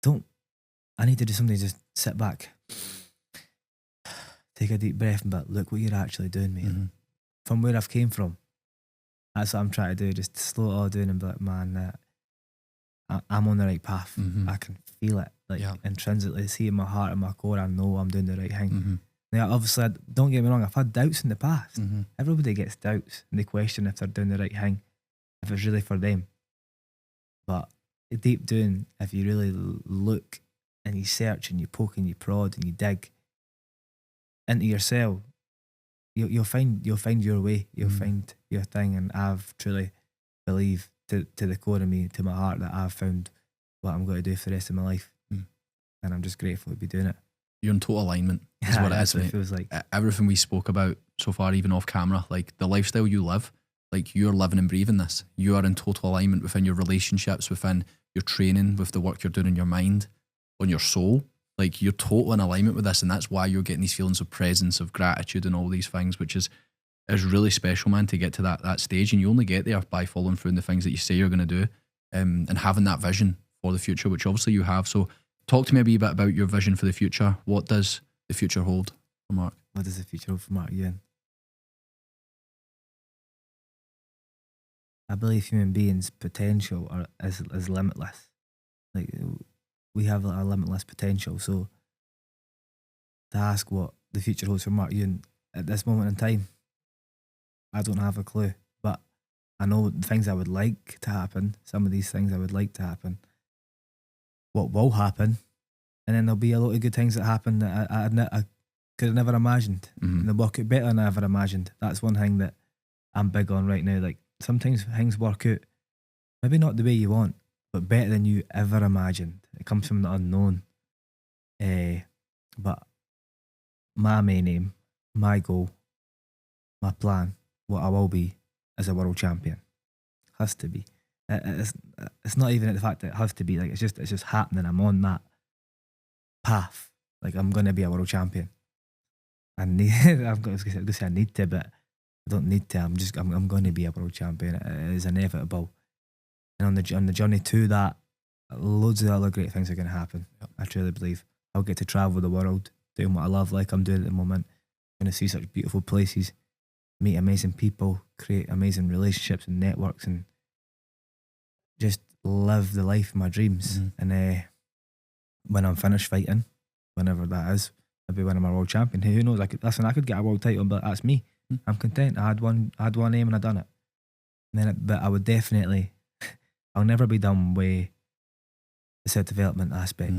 I need to do something, just sit back, take a deep breath, but look what you're actually doing, mate. From where I've came from, that's what I'm trying to do, just slow it all down and be like, man, I'm on the right path. I can feel it, like intrinsically, see in my heart and my core, I know I'm doing the right thing. Now, obviously, don't get me wrong, I've had doubts in the past. Everybody gets doubts and they question if they're doing the right thing, if it's really for them. But deep down, if you really look and you search and you poke and you prod and you dig into yourself, you'll find your way, you'll find your thing. And I've truly believe to the core of me, to my heart, that I've found what I'm going to do for the rest of my life. And I'm just grateful to be doing it. You're in total alignment, is what it is, mate. It feels like. Everything we spoke about so far, even off camera, like the lifestyle you live, like you're living and breathing this. You are in total alignment within your relationships, within your training, with the work you're doing in your mind, on your soul. Like you're total in alignment with this, and that's why you're getting these feelings of presence, of gratitude, and all these things, which is really special, man, to get to that stage. And you only get there by following through in the things that you say you're going to do, and having that vision for the future, which obviously you have. So talk to me a wee bit about your vision for the future. What does the future hold for Mark? What does the future hold for Mark Ewen? I believe human beings' potential is limitless. Like, we have a limitless potential. So to ask what the future holds for Mark Ewen at this moment in time, I don't have a clue. But I know the things I would like to happen, some of these things I would like to happen, what will happen, and then there'll be a lot of good things that happen that I could have never imagined. And they'll work out better than I ever imagined. That's one thing that I'm big on right now. Like, sometimes things work out, maybe not the way you want, but better than you ever imagined. It comes from the unknown. But my main aim, my goal, my plan, what I will be as a world champion, has to be. It's not even the fact that it has to be. Like, it's just happening. I'm on that path. Like, I'm gonna be a world champion. I'm gonna say I need to, but I don't need to. I'm going to be a world champion. It is inevitable. And on the journey to that, loads of other great things are going to happen. I truly believe I'll get to travel the world, doing what I love, like I'm doing at the moment. I'm going to see such beautiful places, meet amazing people, create amazing relationships and networks, and just live the life of my dreams. And when I'm finished fighting, whenever that is, maybe when I'm a world champion, who knows? I could get a world title, but that's me. I'm content. I had one aim and I done it. And then, but I would definitely, I'll never be done with the self-development aspect,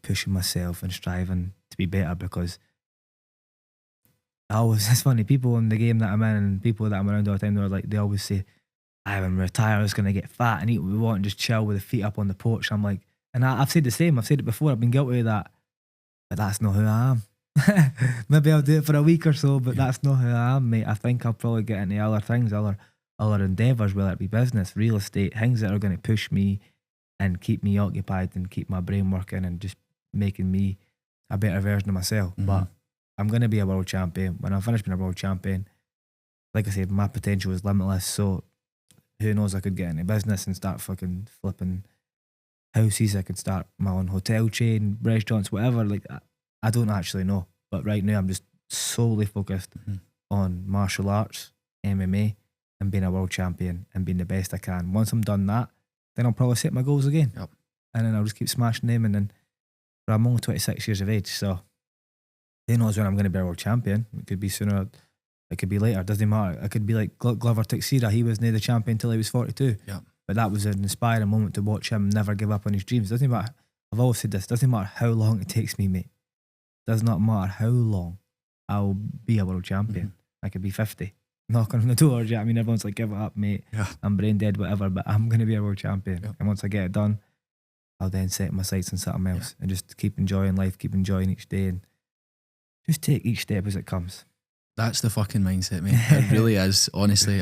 pushing myself and striving to be better, because it's funny, people in the game that I'm in and people that I'm around all the time, they always say, when we retire, I'm just going to get fat and eat what we want and just chill with the feet up on the porch. I'm like, and I've said the same. I've said it before. I've been guilty of that. But that's not who I am. Maybe I'll do it for a week or so, but that's not who I am, mate. I think I'll probably get into other things, other endeavours, whether it be business, real estate, things that are going to push me and keep me occupied and keep my brain working and just making me a better version of myself. But I'm going to be a world champion. When I finish being a world champion, like I said, my potential is limitless. So who knows, I could get into business and start fucking flipping houses. I could start my own hotel chain, restaurants, whatever. Like, I don't actually know. But right now I'm just solely focused on martial arts, MMA, and being a world champion and being the best I can. Once I'm done that, then I'll probably set my goals again. Yep. And then I'll just keep smashing them. And then, but I'm only 26 years of age, so who knows when I'm going to be a world champion. It could be sooner, it could be later, doesn't matter. I could be like Glover Teixeira. He was near the champion until he was 42. Yeah. But that was an inspiring moment to watch him never give up on his dreams. Doesn't matter. I've always said this, doesn't matter how long it takes me, mate. Does not matter how long I'll be a world champion. I could be 50. Knocking on the door, you know what I mean? Everyone's like, give it up, mate. Yeah. I'm brain dead, whatever, but I'm going to be a world champion. Yeah. And once I get it done, I'll then set my sights on something else and just keep enjoying life, keep enjoying each day and just take each step as it comes. That's the fucking mindset, mate. It really is. Honestly,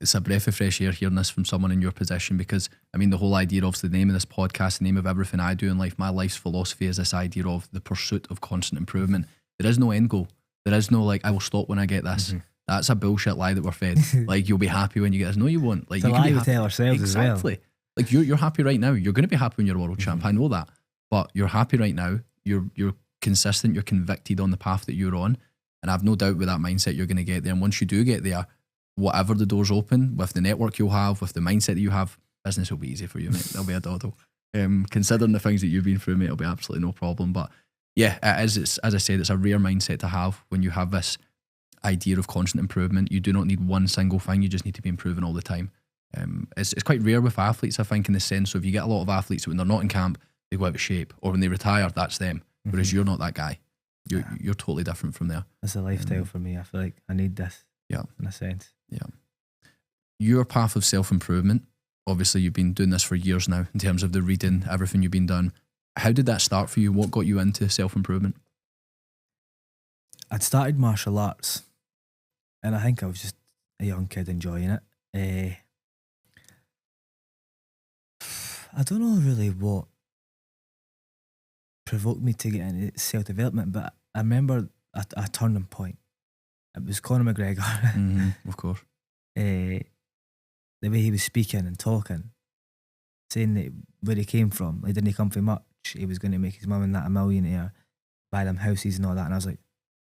it's a breath of fresh air hearing this from someone in your position because, I mean, the whole idea of the name of this podcast, the name of everything I do in life, my life's philosophy is this idea of the pursuit of constant improvement. There is no end goal. There is no, like, I will stop when I get this. That's a bullshit lie that we're fed. Like, you'll be happy when you get this. No, you won't. Like, it's a lie we tell ourselves exactly. as well. Like, you're happy right now. You're going to be happy when you're a world champ. I know that. But you're happy right now. You're consistent. You're convicted on the path that you're on. And I've no doubt with that mindset you're going to get there. And once you do get there, whatever the doors open, with the network you'll have, with the mindset that you have, business will be easy for you, mate. It'll be a doddle. Considering the things that you've been through, mate, it'll be absolutely no problem. But yeah, it is. It's, as I said, it's a rare mindset to have when you have this idea of constant improvement. You do not need one single thing. You just need to be improving all the time. It's quite rare with athletes, I think, in the sense. So if you get a lot of athletes when they're not in camp, they go out of shape, or when they retire, that's them. Whereas you're not that guy. You're totally different from there. It's a lifestyle for me. I feel like I need this. Yeah. In a sense. Yeah. Your path of self-improvement, obviously you've been doing this for years now in terms of the reading, everything you've been done. How did that start for you? What got you into self-improvement? I'd started martial arts and I think I was just a young kid enjoying it. I don't know really what provoked me to get into self-development, but I remember a turning point. It was Conor McGregor. Of course. The way he was speaking and talking, saying that where he came from, he didn't come from much. He was going to make his mum and that a millionaire, buy them houses and all that. And I was like,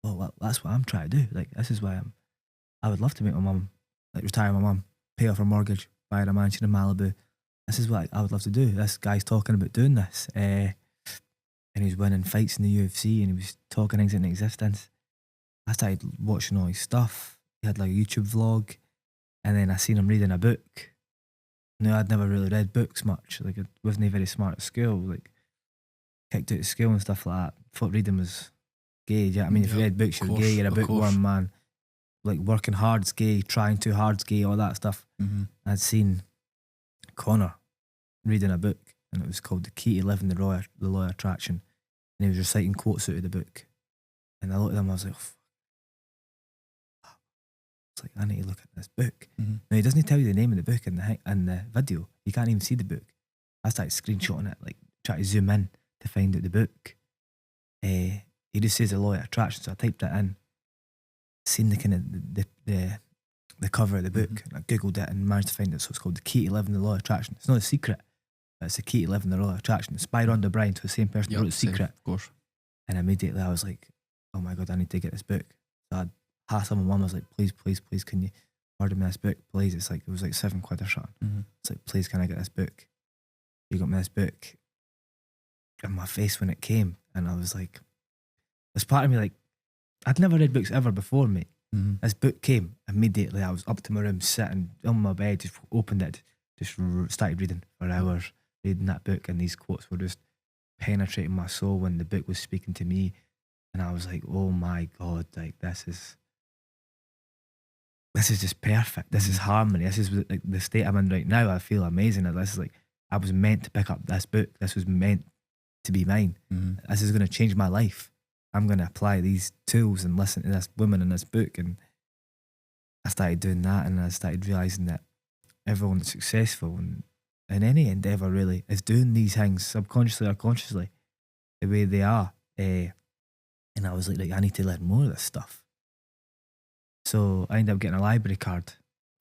oh, well, that's what I'm trying to do. Like, this is why I would love to make my mum, like, retire my mum, pay off her mortgage, buy her a mansion in Malibu. This is what I would love to do. This guy's talking about doing this. And he was winning fights in the UFC and he was talking things into existence. I started watching all his stuff. He had like a YouTube vlog and then I seen him reading a book. No, I'd never really read books much. Like, I wasn't very smart at school. Like, kicked out of school and stuff like that. Thought reading was gay. Yeah, I mean, if you read books, you're gay. You're a bookworm, man. Like, working hard's gay, trying too hard's gay, all that stuff. I'd seen Conor reading a book and it was called The Key to Living the Law of Attraction. And he was reciting quotes out of the book. And I looked at him, I was like, oh, it's like, I need to look at this book. Now, he doesn't tell you the name of the book in the video. You can't even see the book. I started screenshotting it, like, trying to zoom in to find out the book. He just says the law of attraction, so I typed it in. Seen the kind of the cover of the book, and I googled it and managed to find it. So it's called The Key to Living the Law of Attraction. It's not a secret, but it's the key to living the law of attraction. It's by Rhonda Byrne, to the same person who wrote The Secret. Of course. And immediately I was like, oh my God, I need to get this book. So I asked my mum, I was like, please, can you order me this book, please? It's like, it was like £7 or something. It's like, please, can I get this book? You got me this book. And my face when it came, and I was like, there's part of me like, I'd never read books ever before, mate. This book came, immediately I was up to my room, sitting on my bed, just opened it, just started reading for hours, reading that book, and these quotes were just penetrating my soul when the book was speaking to me. And I was like, oh my God, like, this is this is just perfect. This is harmony. This is like the state I'm in right now. I feel amazing. This is like, I was meant to pick up this book. This was meant to be mine. This is going to change my life. I'm going to apply these tools and listen to this woman in this book. And I started doing that, and I started realizing that everyone that's successful in any endeavor really is doing these things subconsciously or consciously the way they are. And I was like, I need to learn more of this stuff. So I ended up getting a library card.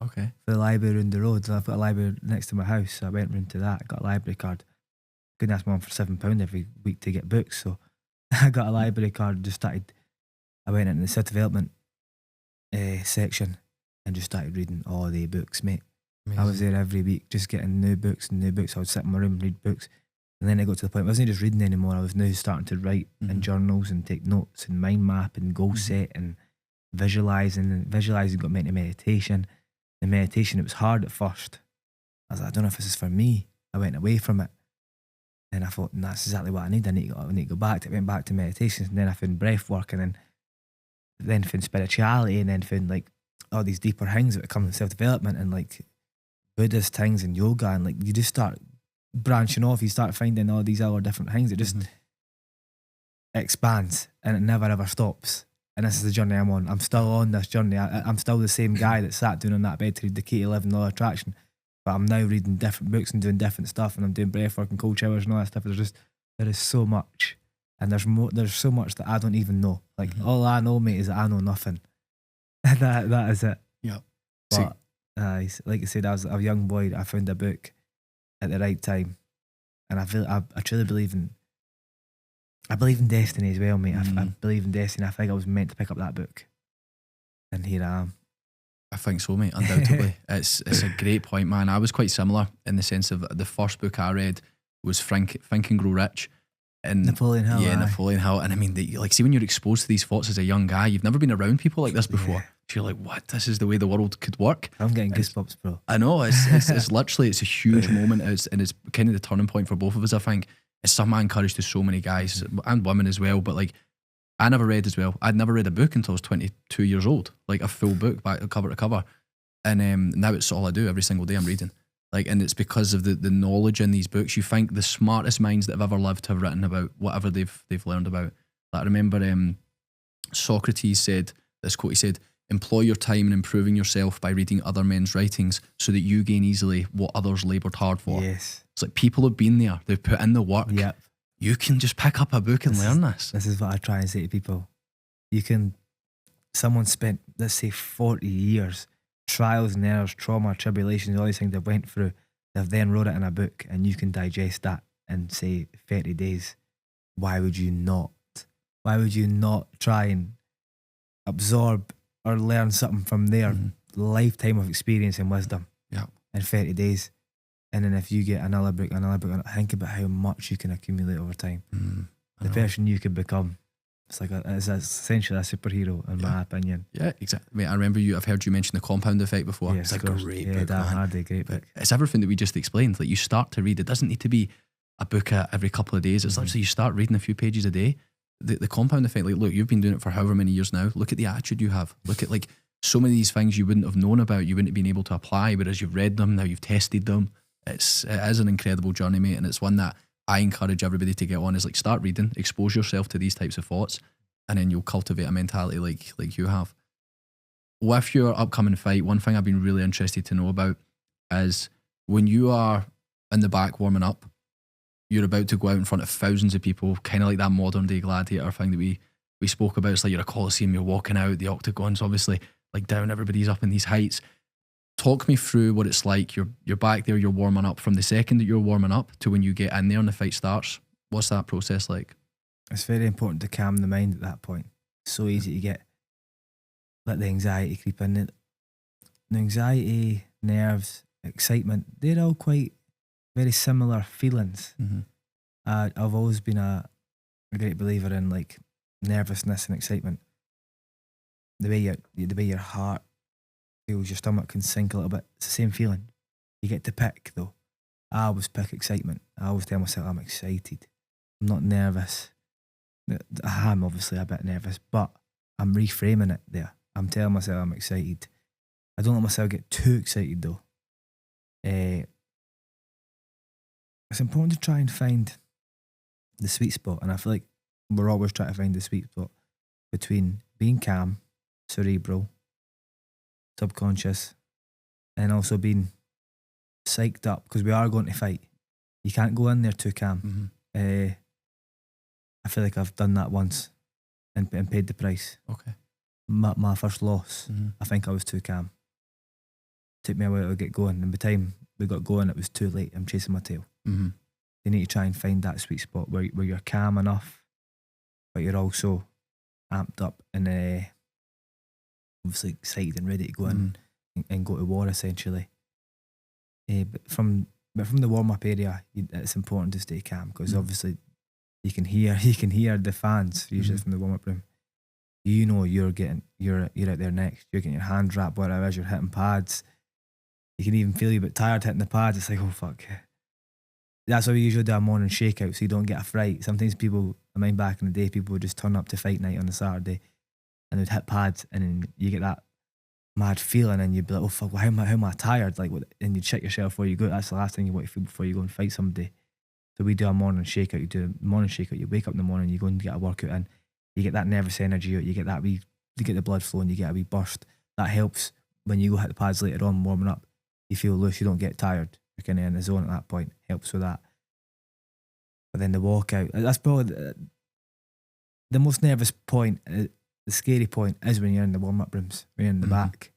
Okay. For the library around the road. I've got a library next to my house, so I went round to that, got a library card. Couldn't ask my mum for £7 every week to get books, so I got a library card and just started. I went into the self-development section and just started reading all the books, mate. Amazing. I was there every week just getting new books and new books. I would sit in my room and read books. And then I got to the point where I wasn't just reading anymore. I was now starting to write in journals and take notes and mind map and goal set and visualising. And visualising got me into meditation. The meditation, it was hard at first. I was like, I don't know if this is for me. I went away from it. And I thought, that's exactly what I need. I need to go back to it. I went back to meditation. And then I found breath work, and then found spirituality, and then found like all these deeper things that come in self-development and like Buddhist things and yoga. And like you just start branching off. You start finding all these other different things. It just expands, and it never ever stops. And this is the journey I'm on. I'm still on this journey. I'm still the same guy that sat down on that bed to read the Key to 11 Law of Attraction. But I'm now reading different books and doing different stuff, and I'm doing breathwork and cold showers and all that stuff. There is so much, and there's so much that I don't even know. Like all I know, mate, is that I know nothing. that is it. Yeah. But like I said, I was a young boy. I found a book at the right time, and I truly believe in. I believe in destiny as well, mate. I believe in destiny. I think I was meant to pick up that book, and here I am. I think so, mate, undoubtedly. It's a great point, man. I was quite similar in the sense of the first book I read was Think and Grow Rich. And Napoleon Hill. Yeah, Napoleon Hill. And I mean, see, when you're exposed to these thoughts as a young guy, you've never been around people like this before. Yeah. So you're like, what? This is the way the world could work? I'm getting goosebumps, bro. I know. It's literally, it's a huge moment. And it's kind of the turning point for both of us, I think. It's something I encourage to so many guys and women as well. But like, I never read as well. I'd never read a book until I was 22 years old, like a full book, back cover to cover. And now it's all I do every single day. I'm reading, like, and it's because of the knowledge in these books. You think the smartest minds that have ever lived have written about whatever they've learned about. Like I remember Socrates said this quote. He said, "Employ your time in improving yourself by reading other men's writings, so that you gain easily what others laboured hard for." Yes, it's like people have been there. They've put in the work. Yep. You can just pick up a book and learn this. This is what I try and say to people. Someone spent, let's say, 40 years, trials and errors, trauma, tribulations, all these things they've went through. They've then wrote it in a book, and you can digest that in, say, 30 days. Why would you not? Why would you not try and absorb or learn something from their lifetime of experience and wisdom in 30 days? And then if you get another book, think about how much you can accumulate over time. The person you could become. It's essentially a superhero, in my opinion. Yeah, exactly. Mate, I remember I've heard you mention the compound effect before. Yeah, it's a great book. Dan Hardy, great book. It's everything that we just explained. Like you start to read, it doesn't need to be a book every couple of days. It's literally you start reading a few pages a day. The compound effect, like, look, you've been doing it for however many years now. Look at the attitude you have. Look at like so many of these things you wouldn't have known about, you wouldn't have been able to apply, whereas you've read them, now you've tested them. It is an incredible journey, mate, and it's one that I encourage everybody to get on. Is like start reading, expose yourself to these types of thoughts, and then you'll cultivate a mentality like you have. With your upcoming fight, one thing I've been really interested to know about is when you are in the back warming up, you're about to go out in front of thousands of people, kind of like that modern day gladiator thing that we spoke about. It's like you're a coliseum, you're walking out, the octagon's obviously like down, everybody's up in these heights. Talk me through what it's like. You're back there, you're warming up. From the second that you're warming up to when you get in there and the fight starts, what's that process like? It's very important to calm the mind at that point. It's so easy to let the anxiety creep in. The anxiety, nerves, excitement, they're all quite very similar feelings. I've always been a great believer in like nervousness and excitement. The way your heart feels, your stomach can sink a little bit. It's the same feeling. You get to pick though. I always pick excitement. I always tell myself I'm excited. I'm not nervous. I am obviously a bit nervous, but I'm reframing it there. I'm telling myself I'm excited. I don't let myself get too excited though. It's important to try and find the sweet spot, and I feel like we're always trying to find the sweet spot between being calm, cerebral, subconscious, and also being psyched up, because we are going to fight. You can't go in there too calm. I feel like I've done that once and paid the price. Okay. My first loss, I think I was too calm. Took me a while to get going, and by the time we got going, it was too late. I'm chasing my tail. You need to try and find that sweet spot where you're calm enough, but you're also amped up and obviously excited and ready to go in and go to war, essentially. But from the warm up area, it's important to stay calm, because obviously you can hear the fans usually from the warm up room. You know you're out there next. You're getting your hand wrapped, whatever it is. You're hitting pads. You can even feel you're a bit tired hitting the pads. It's like, oh fuck. That's why we usually do a morning shakeout, so you don't get a fright. Sometimes people, I mean, back in the day, people would just turn up to fight night on a Saturday and they'd hit pads, and then you get that mad feeling, and you'd be like, oh fuck, how am I tired? Like, and you'd check yourself before you go. That's the last thing you want to feel before you go and fight somebody. So we do a morning shakeout. You do a morning shakeout. You wake up in the morning, you go and get a workout in. You get that nervous energy out. You get the blood flowing. You get a wee burst. That helps when you go hit the pads later on, warming up. You feel loose. You don't get tired. You're kind of in the zone at that point. Helps with that. But then the walkout, that's probably the most nervous point. The scary point is when you're in the warm-up rooms, when you're in the back.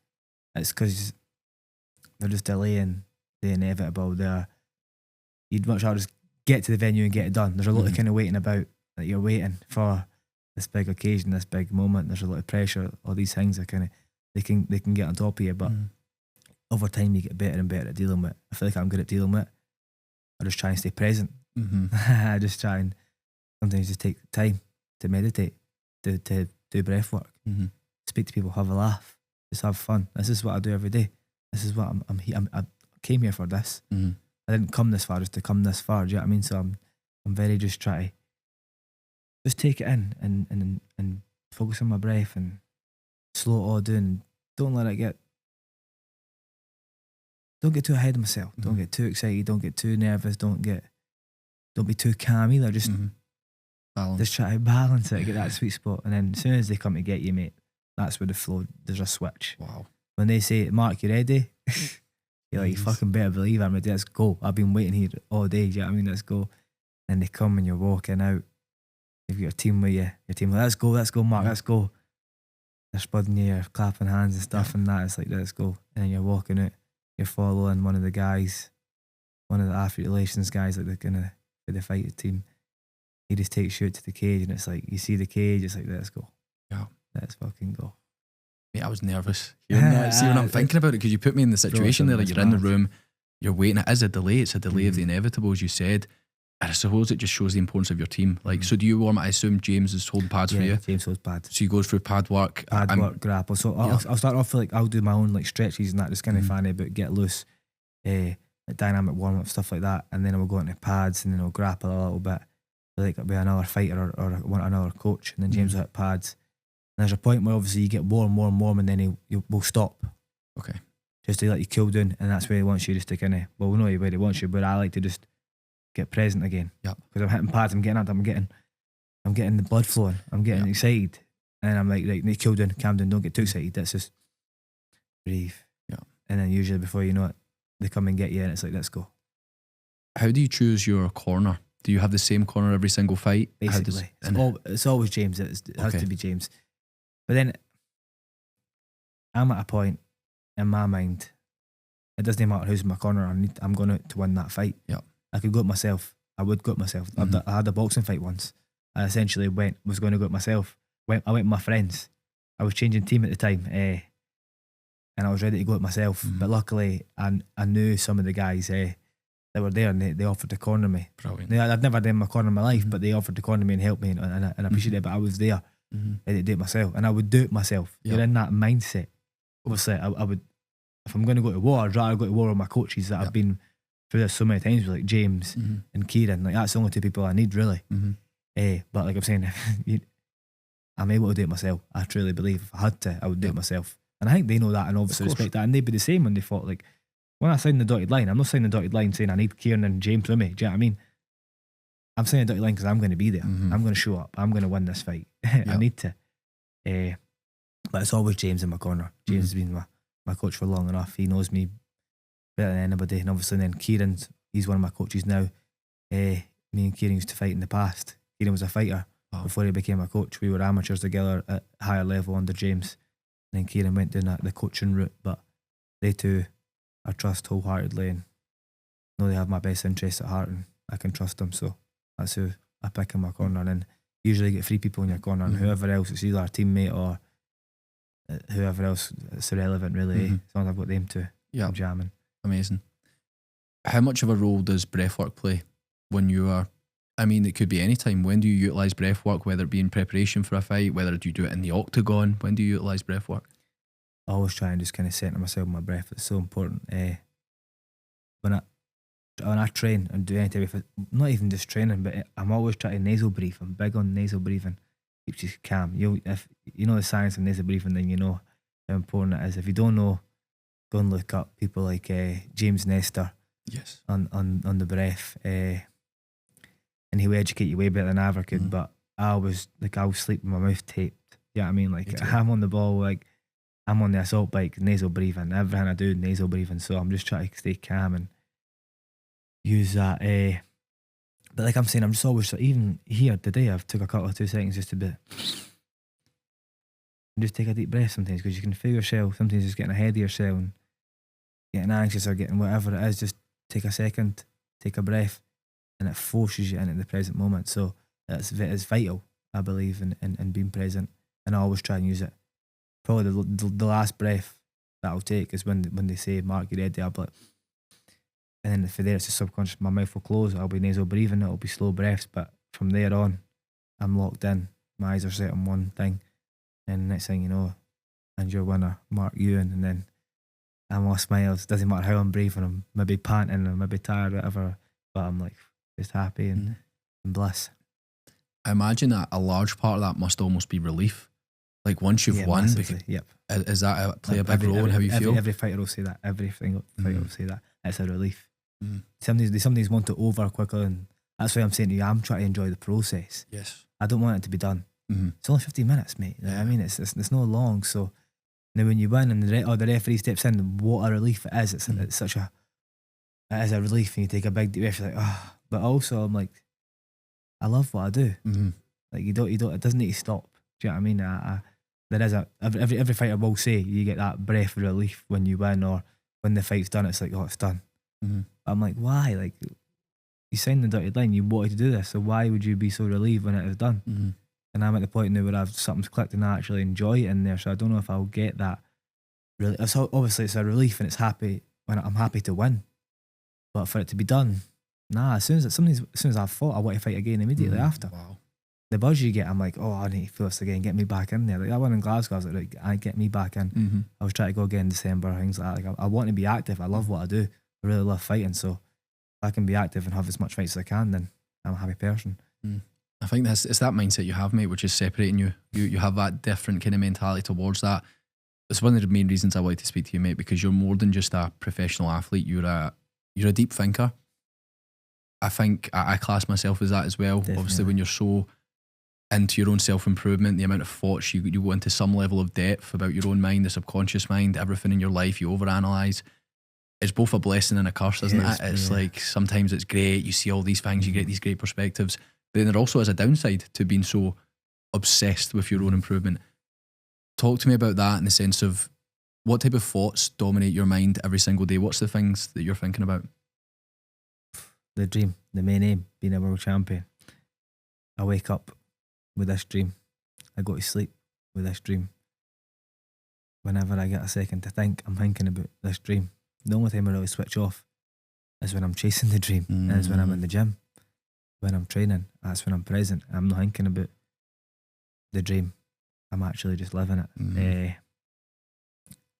It's because they're just delaying the inevitable. You'd much rather just get to the venue and get it done. There's a lot of kind of waiting about, that you're waiting for this big occasion, this big moment. There's a lot of pressure. All these things are kind of, they can get on top of you, but over time you get better and better at dealing with. I feel like I'm good at dealing with it. I just try and stay present. I just try and sometimes just take time to meditate, to do breath work, speak to people, have a laugh, just have fun. This is what I do every day. This is what I came here for this. I didn't come this far just to come this far. Do you know what I mean? So I'm very just try to just take it in and focus on my breath and slow it all down. Don't let it get. Don't get too ahead of myself. Don't get too excited. Don't get too nervous. Don't be too calm either. Just try to balance it, get that sweet spot. And then as soon as they come to get you, mate, that's where the flow, there's a switch. Wow. When they say, Mark, you ready? You're like, you fucking better believe I'm ready. Let's go. I've been waiting here all day. Do you know what I mean? Let's go. And they come and you're walking out. You've got your team with you. Your team like, let's go, Mark, let's go. They're spudding you, you're clapping hands and stuff and that. It's like, let's go. And then you're walking out. You're following one of the guys, one of the athlete relations guys, like for the fight team. He just takes you out to the cage, and it's like, you see the cage, it's like, let's go. Yeah. Let's fucking go. Mate, I was nervous. See, when I'm thinking about it, because you put me in the situation there, like you're in the room, you're waiting. It is a delay. It's a delay of the inevitable, as you said. And I suppose it just shows the importance of your team. Like, so do you warm? I assume James is holding pads for you. James holds pads. So he goes through pad work, grapple. So I'll start off with, like, I'll do my own like stretches and that, just kind of funny about get loose, like dynamic warm up stuff like that, and then I'll go into pads and then I'll grapple a little bit, like be another fighter or another coach, and then James will hit pads. And there's a point where obviously you get warm, and then we'll stop. Okay. Just to let you cool down, and that's where he wants you just to kind of, well, we know where he wants you, but I like to just get present again. Yeah. Because I'm hitting pads, I'm getting up, I'm getting the blood flowing, I'm getting excited, and I'm like, right, cool down, calm down, don't get too excited. Let's just breathe. Yeah. And then usually before you know it, they come and get you, and it's like, let's go. How do you choose your corner? Do you have the same corner every single fight? Basically, it's always James. It has to be James. But then I'm at a point in my mind, it doesn't matter who's in my corner. I'm going out to win that fight. Yeah. I could go it myself. I would go it myself. I had a boxing fight once. I essentially was going to go it myself. I went with my friends. I was changing team at the time, and I was ready to go it myself. But luckily, I knew some of the guys that were there, and they offered to corner me. Brilliant. I'd never done my corner in my life, but they offered to corner me and help me, and I appreciate it. But I was there. I did it myself, and I would do it myself. Yep. You're in that mindset. Obviously, I would, if I'm going to go to war, I'd rather go to war with my coaches that I've been through this so many times with, like James and Kieran. Like, that's the only two people I need, really. But like I'm saying, I'm able to do it myself. I truly believe if I had to, I would do it myself. And I think they know that and obviously respect that. And they'd be the same when they fought. Like, when I signed the dotted line, I'm not signing the dotted line saying I need Kieran and James with me. Do you know what I mean? I'm signing the dotted line because I'm going to be there. I'm going to show up. I'm going to win this fight. I need to. But it's always James in my corner. James has been my coach for long enough. He knows me better than anybody. And obviously then Kieran's, he's one of my coaches now. Me and Kieran used to fight in the past. Kieran was a fighter before he became a coach. We were amateurs together at higher level under James. And then Kieran went down the coaching route. But they two I trust wholeheartedly and know they have my best interests at heart and I can trust them. So that's who I pick in my corner. And then usually you get 3 people in your corner and whoever else, it's either a teammate or whoever else, it's irrelevant really. As long as I've got them two jamming. Amazing. How much of a role does breathwork play when you are, I mean, it could be any time. When do you utilise breathwork, whether it be in preparation for a fight, whether do you do it in the octagon? When do you utilise breathwork? I always try and just kind of center myself in my breath. It's so important. When I train and do anything, not even just training, but I'm always trying to nasal breathe. I'm big on nasal breathing. Keeps you calm. If you know the science of nasal breathing, then you know how important it is. If you don't know, go and look up people like James Nestor. Yes. On the breath, and he will educate you way better than I ever could. But I was sleep with my mouth taped. You know what I mean? Like I'm on the ball, like I'm on the assault bike, nasal breathing. Everything I do, nasal breathing. So I'm just trying to stay calm and use that. But like I'm saying, I'm just always, even here today, I've took a couple of 2 seconds just to just take a deep breath sometimes, because you can feel yourself sometimes just getting ahead of yourself and getting anxious or getting whatever it is. Just take a second, take a breath, and it forces you into the present moment. So it's vital, I believe, in being present. And I always try and use it. Probably the last breath that I'll take is when they say, Mark, you ready? I'll be like, and then for there it's just subconscious. My mouth will close. I'll be nasal breathing. It'll be slow breaths. But from there on, I'm locked in. My eyes are set on one thing. And next thing you know, and your winner, Mark Ewen. And then I'm all smiles. Doesn't matter how I'm breathing. I'm maybe panting or maybe tired, whatever. But I'm like just happy and bliss. I imagine that a large part of that must almost be relief. Like once you've won, is that play a big role in how you feel? Every fighter will say that. Every single fighter will say that. It's a relief. They sometimes want it over quicker, and that's why I'm saying to you, I'm trying to enjoy the process. Yes. I don't want it to be done. It's only 15 minutes, mate. I mean, it's not long. So now when you win and the referee steps in, what a relief it is. It's such a, it is a relief, and you take a big deep breath. You're like, ah. But also, I'm like, I love what I do. Like you don't. It doesn't need to stop. Do you know what I mean? There is every fighter will say you get that breath of relief when you win, or when the fight's done. It's like, oh, it's done. I'm like, why? Like, you signed the dotted line. You wanted to do this, so why would you be so relieved when it is done? And I'm at the point now where something's clicked and I actually enjoy it in there. So I don't know if I'll get that. Really, obviously it's a relief and it's happy when I'm happy to win. But for it to be done, nah. As soon as I've fought, I want to fight again immediately after. Wow. The buzz you get, I'm like, oh, I need to feel this again. Get me back in there. Like that one in Glasgow, I was like, right, I get me back in. I was trying to go again in December, things like that. Like I want to be active. I love what I do. I really love fighting. So if I can be active and have as much fights as I can, then I'm a happy person. I think it's that mindset you have, mate, which is separating you. You have that different kind of mentality towards that. It's one of the main reasons I like to speak to you, mate, because you're more than just a professional athlete. You're a deep thinker. I think I class myself as that as well. Definitely. Obviously, when you're so into your own self-improvement, the amount of thoughts you go into some level of depth about your own mind, the subconscious mind, everything in your life, you overanalyze. It's both a blessing and a curse, isn't it? It's like sometimes it's great, you see all these things, you get these great perspectives, but then there also is a downside to being so obsessed with your own improvement. Talk to me about that in the sense of what type of thoughts dominate your mind every single day. What's the things that you're thinking about? The dream, the main aim, being a world champion. I wake up with this dream. I go to sleep with this dream. Whenever I get a second to think, I'm thinking about this dream. The only time I really switch off is when I'm chasing the dream. And it's when I'm in the gym. When I'm training, that's when I'm present. I'm not thinking about the dream. I'm actually just living it.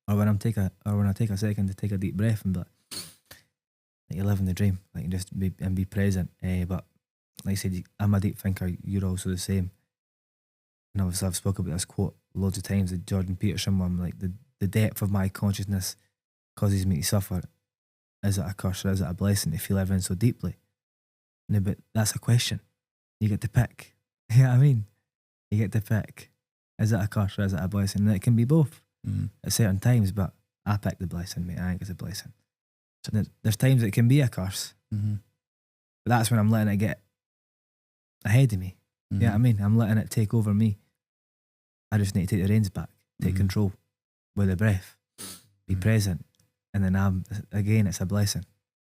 Or when I take a second to take a deep breath and be like you're living the dream, like just be present. But like I said, I'm a deep thinker. You're also the same. And obviously, I've spoken about this quote loads of times. The Jordan Peterson one, like the depth of my consciousness causes me to suffer, is it a curse or is it a blessing to feel everything so deeply? No, but that's a question. You get to pick. You know what I mean? You get to pick. Is it a curse or is it a blessing? And it can be both at certain times, but I pick the blessing, mate. I think it's a blessing. So there's times it can be a curse, but that's when I'm letting it get ahead of me. You know what I mean? I'm letting it take over me. I just need to take the reins back, take control with the breath, be present, and then again, it's a blessing.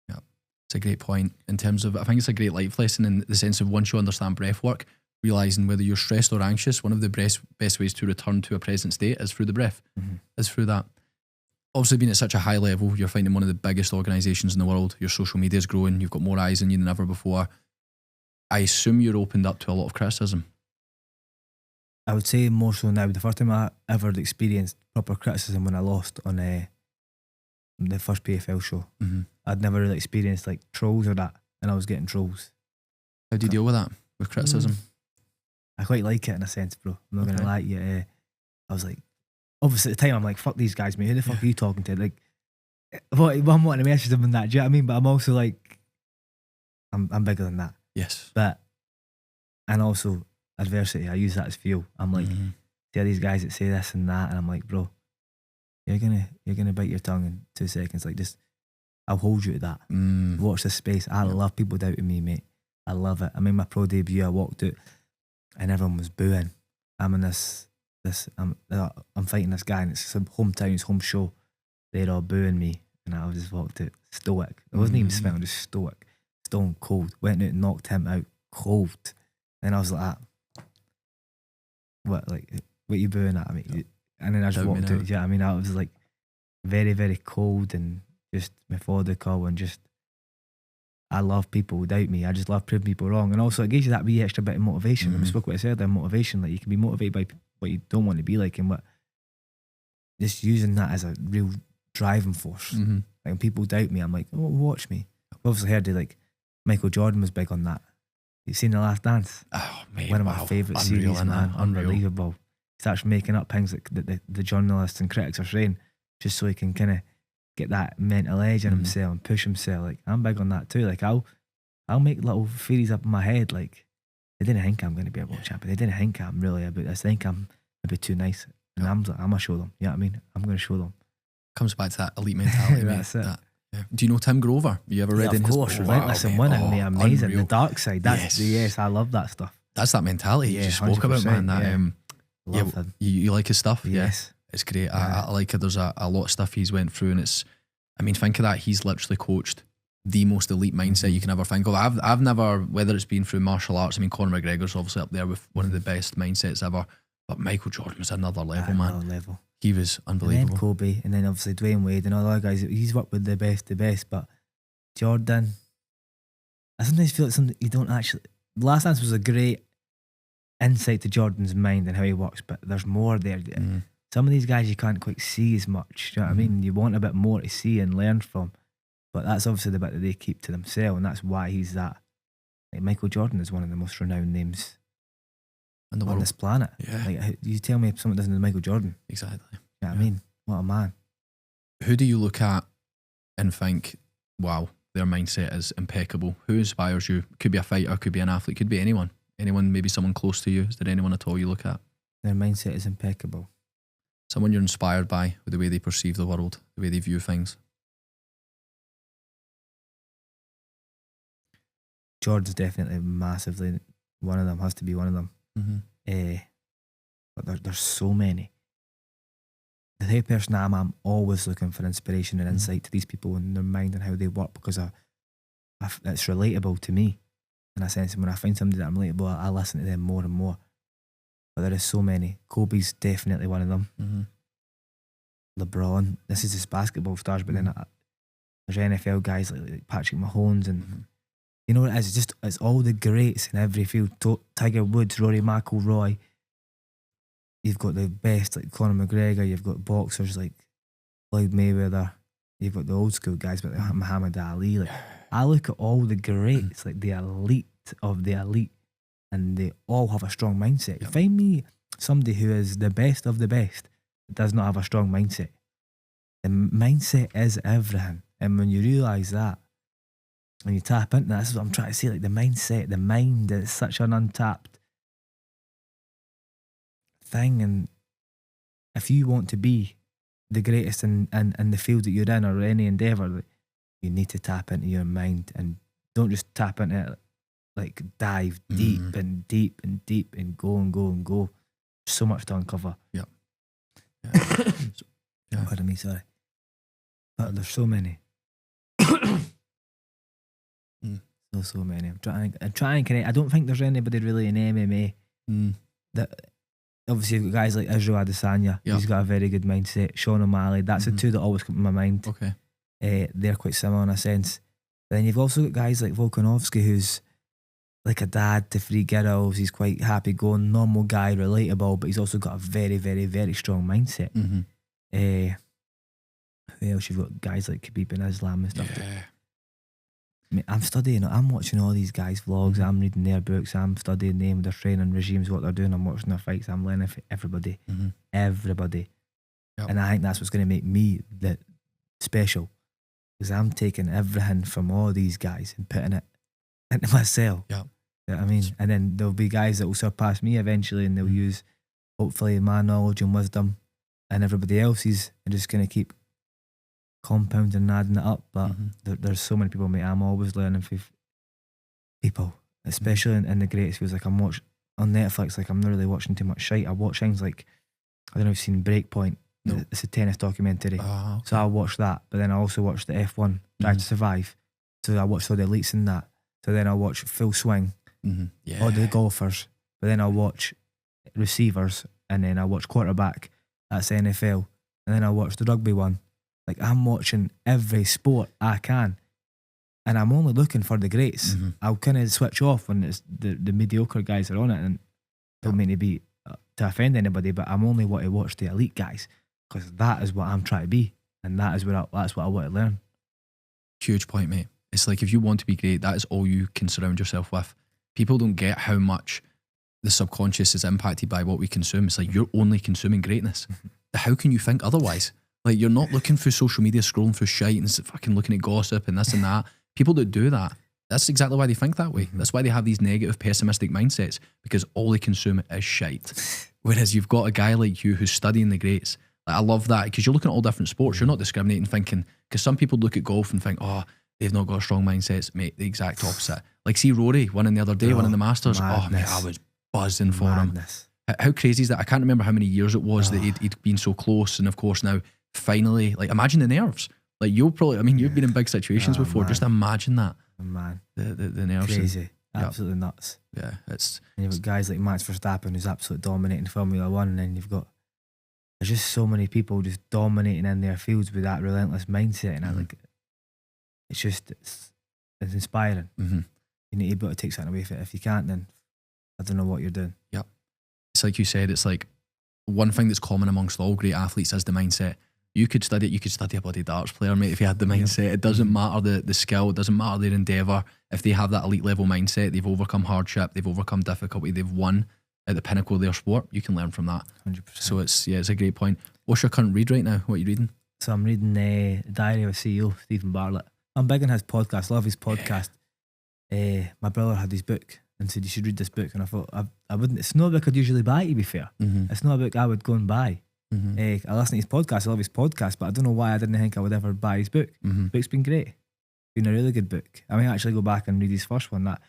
Yeah, it's a great point in terms of, I think it's a great life lesson in the sense of once you understand breath work, realising whether you're stressed or anxious, one of the best ways to return to a present state is through the breath, is through that. Obviously being at such a high level, you're fighting one of the biggest organisations in the world, your social media is growing, you've got more eyes on you than ever before. I assume you're opened up to a lot of criticism. I would say more so now. The first time I ever experienced proper criticism when I lost on the first PFL show. I'd never really experienced like trolls or that, and I was getting trolls. How do you deal with that, with criticism? I quite like it in a sense, bro. I'm not gonna lie to you. I was like, obviously at the time I'm like, fuck these guys, mate. Who the fuck are you talking to? Like, I'm wanting to message them and that. Do you know what I mean? But I'm also like, I'm bigger than that. Yes. But, and also adversity, I use that as fuel. I'm like, there are these guys that say this and that, and I'm like, bro, you're gonna bite your tongue in 2 seconds. Like, just, I'll hold you to that. Watch this space. I love people doubting me, mate. I love it. I made my pro debut. I walked out, and everyone was booing. I'm in this. I'm fighting this guy, and it's his hometown, his home show. They're all booing me, and I just walked out stoic. I wasn't even smiling, just stoic, stone cold. Went out and knocked him out cold. And I was like, what are you booing at me? And then I just walked out. Yeah, I mean, I was like very, very cold and just methodical, and just, I love people who doubt me. I just love proving people wrong, and also it gives you that wee extra bit of motivation. We spoke about this earlier, motivation. Like, you can be motivated by what you don't want to be like, and what, just using that as a real driving force. Like, when people doubt me, I'm like, oh, watch me. I've obviously heard of, like, Michael Jordan was big on that. You've seen The Last Dance? Oh, mate, one of my favourite series, man. Unbelievable. He starts making up things that the journalists and critics are saying, just so he can kind of get that mental edge in himself and push himself. Like, I'm big on that too. Like, I'll make little theories up in my head. Like, they didn't think I'm going to be a world champion. They didn't think I'm really about this. They think I'm maybe too nice. And I'm going to show them. You know what I mean? I'm going to show them. Comes back to that elite mentality. That's it. Do you know Tim Grover? You ever read in his book? Of course, Relentless and Winning, mate. Amazing. Unreal. The dark side. That's yes, I love that stuff. That's that mentality you just spoke about, man. That love him. You like his stuff? Yes. It's great. I like it. There's a lot of stuff he's went through, and it's, I mean, think of that. He's literally coached the most elite mindset you can ever think of. I've never, whether it's been through martial arts, I mean, Conor McGregor's obviously up there with one of the best mindsets ever, but Michael Jordan was another level, man. Another level. He was unbelievable. And then Kobe, and then obviously Dwayne Wade and all the other guys. He's worked with the best, but Jordan, I sometimes feel like something you don't actually. The Last Dance was a great insight to Jordan's mind and how he works, but there's more there. Some of these guys you can't quite see as much. Do you know what I mean? You want a bit more to see and learn from, but that's obviously the bit that they keep to themselves, and that's why he's that. Like, Michael Jordan is one of the most renowned names on this planet. Yeah. Like, you tell me if someone doesn't know Michael Jordan. Exactly. You know what I mean? What a man. Who do you look at and think, wow, their mindset is impeccable? Who inspires you? Could be a fighter, could be an athlete, could be anyone. Anyone, maybe someone close to you. Is there anyone at all you look at? Their mindset is impeccable. Someone you're inspired by with the way they perceive the world, the way they view things. Jordan's definitely massively one of them, has to be one of them. But there's so many. The type of person I am, I'm always looking for inspiration and insight to these people and their mind and how they work, because it's relatable to me in a sense. And when I find somebody that I'm relatable, I listen to them more and more. But there is so many. Kobe's definitely one of them. LeBron. This is just basketball stars, but then there's NFL guys like Patrick Mahomes, and you know what it is? It's all the greats in every field. Tiger Woods, Rory McIlroy. You've got the best like Conor McGregor. You've got boxers like Floyd Mayweather. You've got the old school guys, like Muhammad Ali. Like, I look at all the greats, like the elite of the elite, and they all have a strong mindset. You find me somebody who is the best of the best, does not have a strong mindset. The mindset is everything. And when you realise that, when you tap into that, this is what I'm trying to say, like the mindset, the mind is such an untapped thing. And if you want to be the greatest in the field that you're in or any endeavour, like, you need to tap into your mind and don't just tap into it, like dive deep and deep and deep and go and go and go. There's so much to uncover. Yeah. Pardon me, sorry. But there's so many. So many. I'm trying to connect. I don't think there's anybody really in MMA that. Obviously, you've got guys like Israel Adesanya. Yeah. He's got a very good mindset. Sean O'Malley. That's the two that always come to my mind. Okay. They're quite similar in a sense. But then you've also got guys like Volkanovski, who's like a dad to 3 girls. He's quite happy going, normal guy, relatable, but he's also got a very, very, very strong mindset. Who else? You've got guys like Khabib and Islam and stuff. Yeah. I mean, I'm studying. I'm watching all these guys' vlogs. I'm reading their books. I'm studying them, their training regimes, what they're doing. I'm watching their fights. I'm learning from everybody. Everybody. Yep. And I think that's what's going to make me special. Because I'm taking everything from all these guys and putting it into myself. Yeah. You know what I mean? And then there'll be guys that will surpass me eventually, and they'll use, hopefully, my knowledge and wisdom and everybody else's, and just going to keep compounding and adding it up. But there's so many people, mate. I'm always learning from people, especially in the greatest fields. Like I'm watching on Netflix, like I'm not really watching too much shite. I watch things like, I don't know if you've seen Breakpoint. No. It's a tennis documentary. Okay. So I watch that, but then I also watch the F1 Drive to Survive. So I watch all the elites in that. So then I'll watch Full Swing, all the golfers, but then I'll watch receivers, and then I'll watch quarterback, that's NFL, and then I'll watch the rugby one. Like I'm watching every sport I can, and I'm only looking for the greats. I'll kind of switch off when it's the mediocre guys are on it, and don't mean to be to offend anybody, but I'm only want to watch the elite guys, because that is what I'm trying to be, and that's what I want to learn. Huge point, mate. It's like if you want to be great, that is all you can surround yourself with. People don't get how much the subconscious is impacted by what we consume. It's like you're only consuming greatness. How can you think otherwise? Like you're not looking through social media, scrolling through shite and fucking looking at gossip and this and that. People that do that, that's exactly why they think that way. That's why they have these negative, pessimistic mindsets, because all they consume is shite. Whereas you've got a guy like you who's studying the greats. Like, I love that, because you're looking at all different sports. You're not discriminating, thinking, because some people look at golf and think, oh, they've not got strong mindsets. Mate, the exact opposite. Like, see Rory winning the other day, winning the Masters. Madness. Oh, mate, I was buzzing for him. How crazy is that? I can't remember how many years it was that he'd been so close, and of course now, finally, like, imagine the nerves. Like, you'll probably, I mean, you've been in big situations before. Man. Just imagine that. Man. The nerves. Crazy. Absolutely nuts. Yeah, it's... And you've got guys like Max Verstappen, who's absolutely dominating Formula 1, and then you've got... There's just so many people just dominating in their fields with that relentless mindset, and I like... It's just... It's inspiring. You need to be able to take something away from it. If you can't, then I don't know what you're doing. Yep. It's like you said, it's like one thing that's common amongst all great athletes is the mindset. You could study a bloody darts player, mate, if you had the mindset. It doesn't matter the skill, it doesn't matter their endeavour. If they have that elite level mindset, they've overcome hardship, they've overcome difficulty, they've won at the pinnacle of their sport, you can learn from that. 100%. So it's a great point. What's your current read right now? What are you reading? So I'm reading Diary of a CEO, Stephen Bartlett. I'm big on his podcast, love his podcast. My brother had his book and said, you should read this book. And I thought, I wouldn't. It's not a book I'd usually buy, to be fair. It's not a book I would go and buy. I listen to his podcast, I love his podcast, but I don't know why I didn't think I would ever buy his book. The book's been great. It's been a really good book. I might actually go back and read his first one, that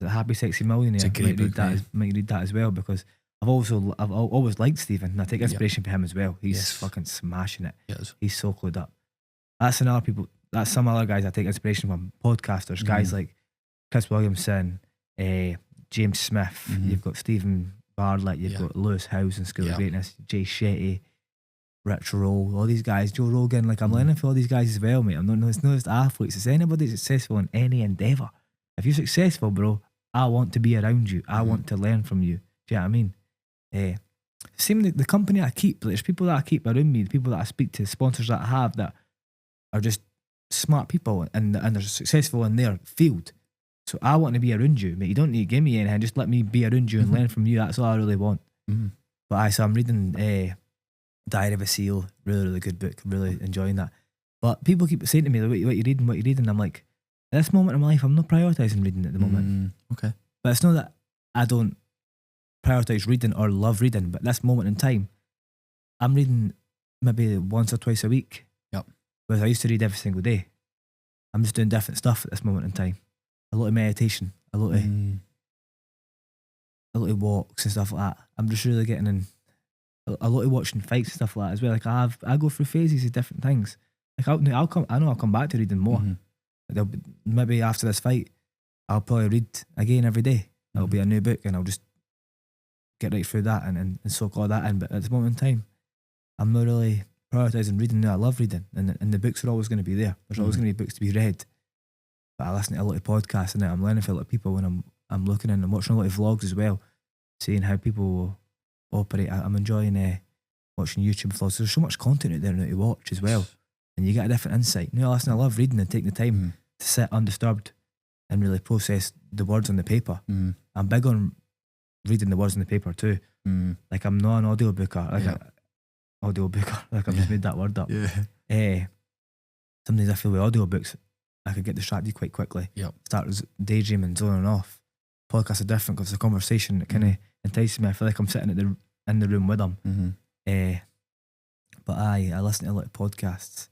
The Happy Sexy Millionaire. It's a great book. Might read that as well, because I've always liked Stephen, and I take inspiration from him as well. He's fucking smashing it. Yes. He's so clued up. That's some other guys I take inspiration from. Podcasters, guys like Chris Williamson, James Smith. You've got Stephen Bartlett. You've got Lewis Howes in School of Greatness. Jay Shetty, Rich Roll. All these guys. Joe Rogan. Like I'm learning from all these guys as well, mate. It's not just athletes. It's anybody successful in any endeavour. If you're successful, bro, I want to be around you. I want to learn from you. Do you know what I mean? Same the company I keep. There's people that I keep around me. The people that I speak to, sponsors that I have that are just smart people and they're successful in their field. So I want to be around you, mate. You don't need to give me anything. Just let me be around you and learn from you. That's all I really want. But so I'm reading Diary of a Seal, really, really good book. Really enjoying that. But people keep saying to me, what you reading, what you reading? I'm like, at this moment in my life, I'm not prioritising reading at the moment. Okay. But it's not that I don't prioritise reading or love reading, but this moment in time, I'm reading maybe once or twice a week. Yep. Whereas I used to read every single day. I'm just doing different stuff at this moment in time. A lot of meditation, a lot of walks and stuff like that. I'm just really getting in. A lot of watching fights and stuff like that as well. Like I go through phases of different things. Like I know I'll come back to reading more. Maybe after this fight, I'll probably read again every day. It'll be a new book, and I'll just get right through that and soak all that in. But at this moment in time, I'm not really prioritising reading. No, I love reading, and the books are always going to be there. There's always going to be books to be read. But I listen to a lot of podcasts, and I'm learning from a lot of people when I'm looking and I'm watching a lot of vlogs as well, seeing how people operate. I'm enjoying watching YouTube vlogs. There's so much content out there now to watch as well, and you get a different insight. You know, listen, I love reading and taking the time to sit undisturbed and really process the words on the paper. I'm big on reading the words on the paper too. Like I'm not an audiobooker. Like I've just made that word up. Sometimes I feel with audiobooks, I could get distracted quite quickly. Start daydreaming, zoning off. Podcasts are different because it's a conversation that kind of entices me. I feel like I'm sitting in the room with them. But I listen to a lot of podcasts,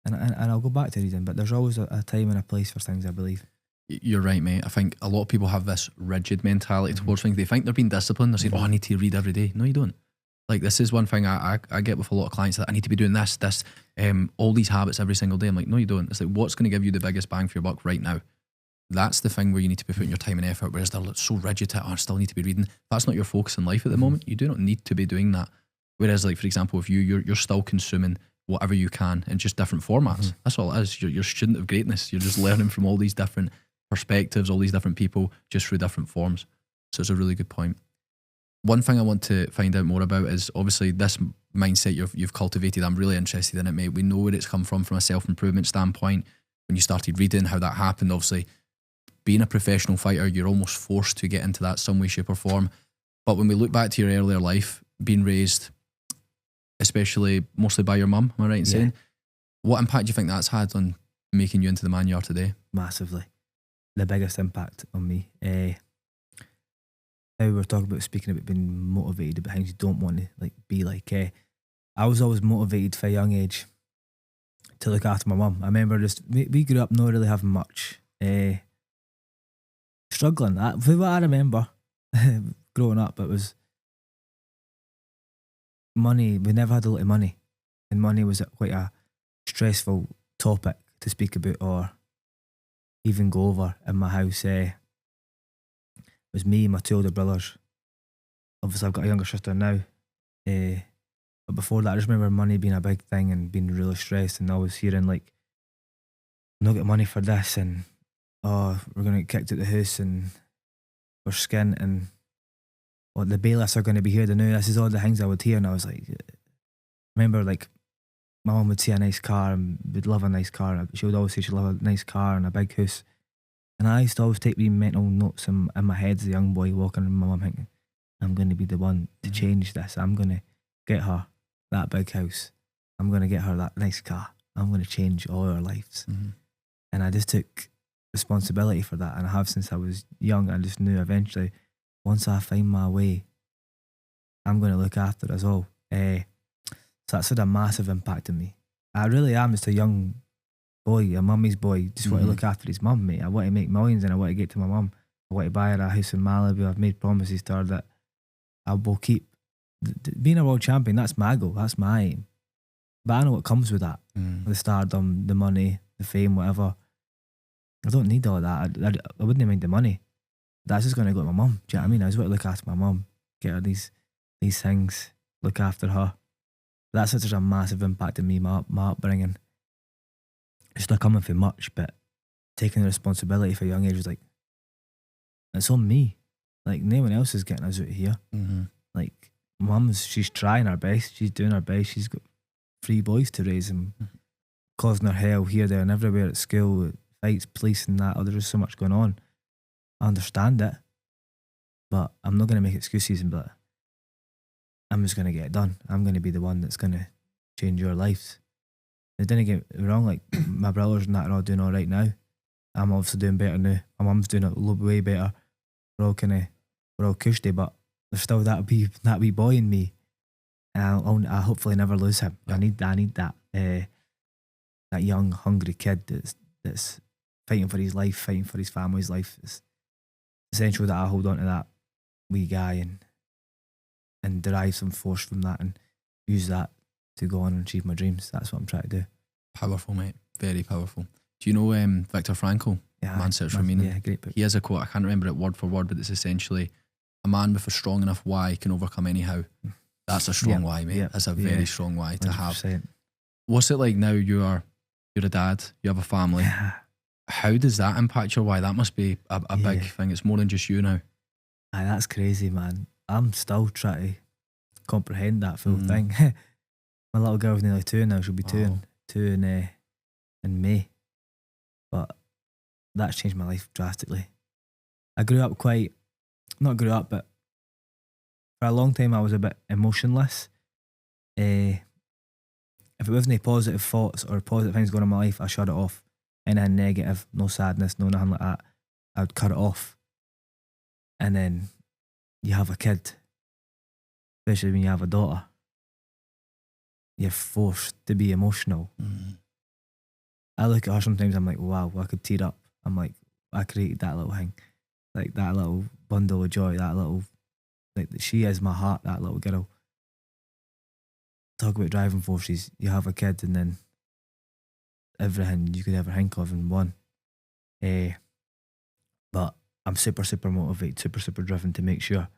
and I'll go back to reading. But there's always a time and a place for things, I believe. You're right, mate. I think a lot of people have this rigid mentality towards things. They think they're being disciplined. They're saying, "Oh, I need to read every day." No, you don't. Like, this is one thing I get with a lot of clients, that I need to be doing this, all these habits every single day. I'm like, no, you don't. It's like, what's going to give you the biggest bang for your buck right now? That's the thing where you need to be putting your time and effort, whereas they're so rigid to, I still need to be reading. That's not your focus in life at the moment. You do not need to be doing that. Whereas, like, for example, if you're still consuming whatever you can in just different formats. That's all it is. You're a student of greatness. You're just learning from all these different perspectives, all these different people, just through different forms. So it's a really good point. One thing I want to find out more about is obviously this mindset you've cultivated. I'm really interested in it, mate. We know where it's come from a self-improvement standpoint. When you started reading, how that happened. Obviously, being a professional fighter, you're almost forced to get into that some way, shape or form. But when we look back to your earlier life, being raised, especially mostly by your mum, am I right in saying? What impact do you think that's had on making you into the man you are today? Massively. The biggest impact on me. How we were speaking about being motivated about things you don't want to be like. I was always motivated from a young age to look after my mum. I remember we grew up not really having much. Struggling. For what I remember growing up, it was money. We never had a lot of money, and money was quite a stressful topic to speak about or even go over in my house. It was me and my two older brothers. Obviously, I've got a younger sister now. But before that, I just remember money being a big thing and being really stressed, and always hearing like, "Not get money for this," and "Oh, we're going to get kicked out the house," and "We're skint," and "What, the bailiffs are going to be here to know." This is all the things I would hear, and I was like, I remember like my mum would see a nice car and would love a nice car. She would always say she'd love a nice car and a big house. And I used to always take wee mental notes in my head as a young boy walking around my mum thinking, I'm going to be the one to change this. I'm going to get her that big house. I'm going to get her that nice car. I'm going to change all our lives. And I just took responsibility for that. And I have since I was young. I just knew eventually, once I find my way, I'm going to look after us all. So that's had a massive impact on me. I really am just a young boy, a mummy's boy, just want to look after his mum, mate. I want to make millions and I want to get to my mum. I want to buy her a house in Malibu. I've made promises to her that I will keep. Being a world champion, that's my goal, that's my aim. But I know what comes with that. The stardom, the money, the fame, whatever. I don't need all that. I wouldn't mind the money. That's just going to go to my mum. Do you know what I mean? I just want to look after my mum, get her these things, look after her. That's such a massive impact on me, my upbringing. It's not coming from much, but taking the responsibility for a young age was like, it's on me. Like, no one else is getting us out of here. Like, she's trying her best. She's doing her best. She's got 3 boys to raise and causing her hell here, there, and everywhere at school, fights, police, and that. Oh, there's just so much going on. I understand it, but I'm not going to make excuses and be like, I'm just going to get it done. I'm going to be the one that's going to change your lives. It didn't get me wrong, like my brothers and that are all doing all right now. I'm obviously doing better now. My mum's doing it way better. We're all cushy, but there's still that wee boy in me. And I hopefully never lose him. Yeah. I need that young, hungry kid that's fighting for his life, fighting for his family's life. It's essential that I hold on to that wee guy and derive some force from that and use that to go on and achieve my dreams. That's what I'm trying to do. Powerful, mate. Very powerful. Do you know Viktor Frankl? Yeah, Man's Search for Meaning. Yeah, great book. He has a quote, I can't remember it word for word, but it's essentially, a man with a strong enough why can overcome any how. That's a strong why, mate. Yep. That's a very strong why to 100%. have. What's it like now? You're a dad, you have a family. Yeah. How does that impact your why? That must be a big thing. It's more than just you now. Aye, that's crazy, man. I'm still trying to comprehend that full thing. My little girl's nearly 2 now. She'll be two in May. But that's changed my life drastically. I grew up but for a long time I was a bit emotionless. If it wasn't positive thoughts or positive things going on in my life, I shut it off. Anything negative, no sadness, no nothing like that, I would cut it off. And then you have a kid, especially when you have a daughter, you're forced to be emotional. I look at her sometimes, I'm like, wow, I could tear up. I'm like, I created that little thing, like that little bundle of joy, that little, like she is my heart, that little girl. Talk about driving forces. You have a kid and then everything you could ever think of in one. But I'm super motivated, super driven to make sure.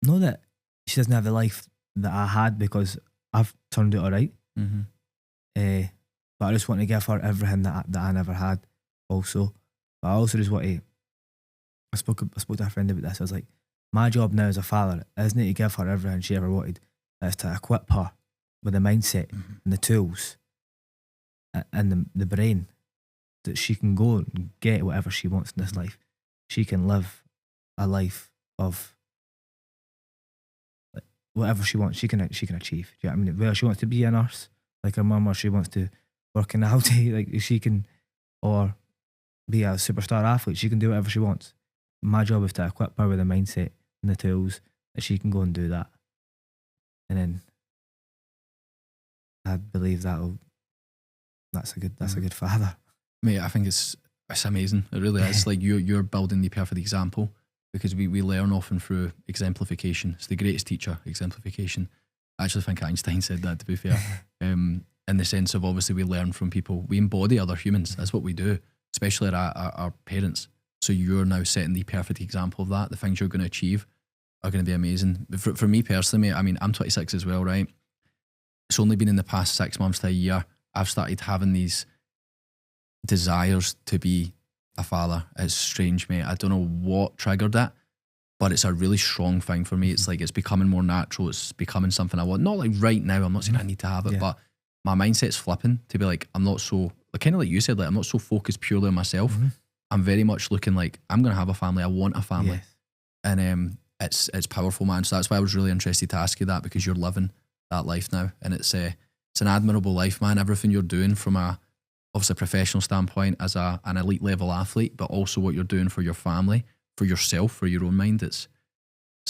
Know that she doesn't have the life that I had because I've turned out alright. But I just want to give her everything that I never had also. But I also just want to, I spoke to a friend about this. I was like, my job now as a father isn't to give her everything she ever wanted. It's to equip her with the mindset and the tools and the brain that she can go and get whatever she wants in this life. She can live a life of whatever she wants. She can achieve. Do you know what I mean? Whether she wants to be a nurse like her mum, or she wants to work in the Audi, like she can, or be a superstar athlete. She can do whatever she wants. My job is to equip her with the mindset and the tools that she can go and do that. And then I believe that's a good father. Mate, I think it's amazing. It really is. Like you're building the perfect example, because we learn often through exemplification. It's the greatest teacher, exemplification. I actually think Einstein said that, to be fair. In the sense of, obviously we learn from people. We embody other humans. That's what we do, especially our parents. So you're now setting the perfect example of that. The things you're going to achieve are going to be amazing. For me personally, mate, I mean, I'm 26 as well, right? It's only been in the past 6 months to a year I've started having these desires to be a father. It's strange, mate. I don't know what triggered it, but it's a really strong thing for me. It's like it's becoming more natural. It's becoming something I want. Not like right now, I'm not saying I need to have it, but my mindset's flipping to be like, I'm not so, kind of like you said, like I'm not so focused purely on myself. I'm very much looking like I'm going to have a family. I want a family. And it's powerful, man. So that's why I was really interested to ask you that, because you're living that life now, and it's an admirable life, man. Everything you're doing from obviously a professional standpoint as an elite level athlete, but also what you're doing for your family, for yourself, for your own mind. It's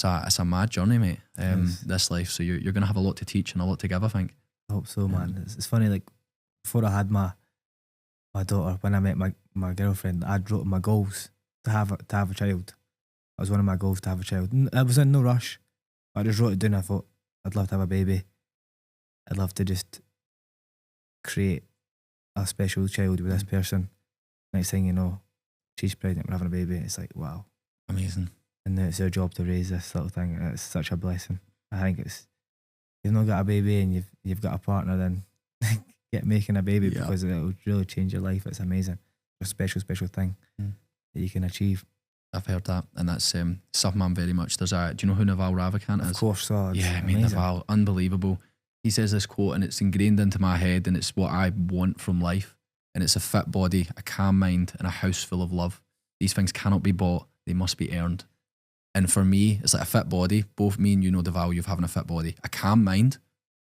a mad journey, mate. This life. So you're going to have a lot to teach and a lot to give, I think. I hope so, man. It's funny, like before I had my daughter, when I met my girlfriend, I wrote my goals to have a child. That was one of my goals, to have a child. I was in no rush. I just wrote it down. I thought I'd love to have a baby. I'd love to just create a special child with this person. Next thing you know, she's pregnant, we're having a baby. It's like, wow. Amazing. And then it's our job to raise this little thing. It's such a blessing. I think you've not got a baby and you've got a partner, then get making a baby, because it'll really change your life. It's amazing. It's a special thing that you can achieve. I've heard that, and that's something I'm very much. Do you know who Naval Ravikant is? Of course, so. Yeah, I mean, Naval, unbelievable. He says this quote, and it's ingrained into my head, and it's what I want from life. And it's a fit body, a calm mind, and a house full of love. These things cannot be bought; they must be earned. And for me, it's like a fit body. Both me and you know the value of having a fit body. A calm mind,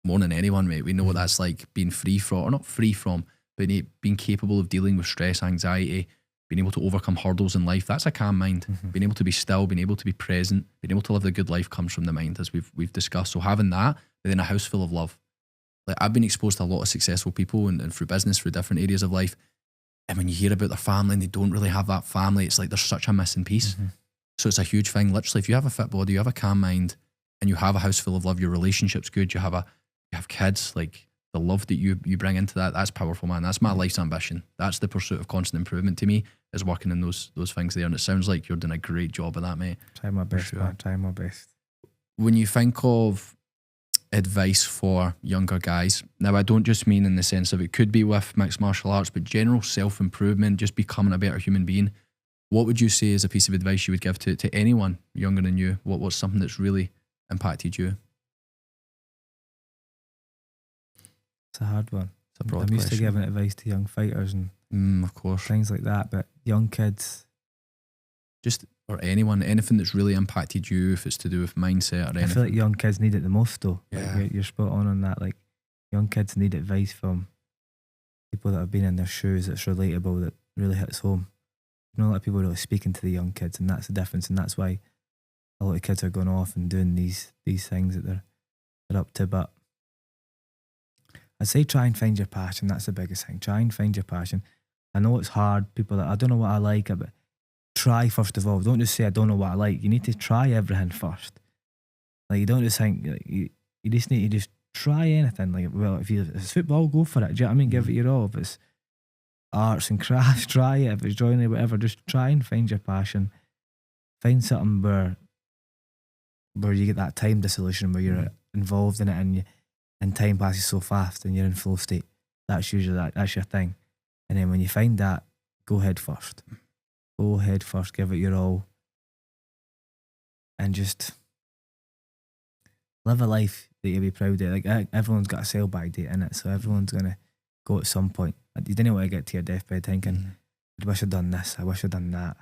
more than anyone, mate. We know what that's like, being free from, or not free from, but being capable of dealing with stress, anxiety, being able to overcome hurdles in life. That's a calm mind. Being able to be still, being able to be present, being able to live a good life comes from the mind, as we've discussed. So having that, but then a house full of love. Like, I've been exposed to a lot of successful people and through business, through different areas of life. And when you hear about their family and they don't really have that family, it's like there's such a missing piece. So it's a huge thing. Literally, if you have a fit body, you have a calm mind, and you have a house full of love, your relationship's good, you have kids, like the love that you bring into that's powerful, man. That's my life's ambition. That's the pursuit of constant improvement to me, is working in those things there. And it sounds like you're doing a great job of that, mate. Try my best, man. Try my best. When you think of advice for younger guys, now I don't just mean in the sense of it could be with mixed martial arts, but general self-improvement, just becoming a better human being, what would you say is a piece of advice you would give to anyone younger than you? What's something that's really impacted you? It's a hard one. It's a broad I'm used to question. giving advice to young fighters and of course, things like that, but young kids, just, or anything that's really impacted you, if it's to do with mindset or anything. I feel like young kids need it the most, though. Yeah. Like, you're spot on that. Like, young kids need advice from people that have been in their shoes, that's relatable, that really hits home. You know, a lot of people really speaking to the young kids, and that's the difference, and that's why a lot of kids are going off and doing these things that they're up to. But I'd say try and find your passion. That's the biggest thing. Try and find your passion. I know it's hard. People that I don't know what I like, but try first of all. Don't just say I don't know what I like. You need to try everything first. Like, you don't just think, like, you just need to just try anything. Like, well, if it's football, go for it. Do you know what I mean? Give it your all. If it's arts and crafts, try it. If it's joinery, whatever, just try and find your passion. Find something where you get that time dissolution, where you're involved in it, and time passes so fast and you're in flow state. That's usually that's your thing. And then when you find that, go head first. Go head first, give it your all, and just live a life that you'll be proud of. Like, everyone's got a sell by date in it, so everyone's gonna go at some point. You didn't want to get to your deathbed thinking, I wish I'd done this, I wish I'd done that.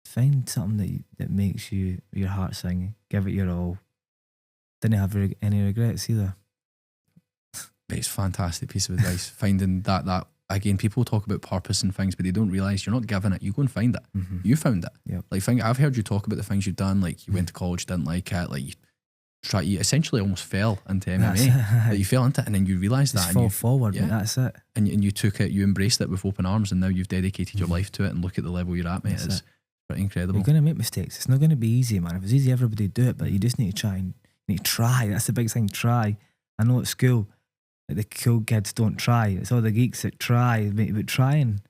Find something that makes your heart sing. Give it your all. Didn't have any regrets either. It's a fantastic piece of advice. Finding that again, people talk about purpose and things, but they don't realise you're not given it. You go and find it. You found it. Yep. Like, I've heard you talk about the things you've done. Like, you went to college, didn't like it. Like, you essentially almost fell into MMA. Like, you fell into it, and then you realised that. Just fall forward, yeah. mate, that's it. And you took it, you embraced it with open arms, and now you've dedicated your life to it. And look at the level you're at, mate. It's pretty incredible. You're going to make mistakes. It's not going to be easy, man. If it's easy, everybody would do it, but you just need to try. You need to try. That's the big thing. Try. I know at school, like, the cool kids don't try. It's all the geeks that try. But trying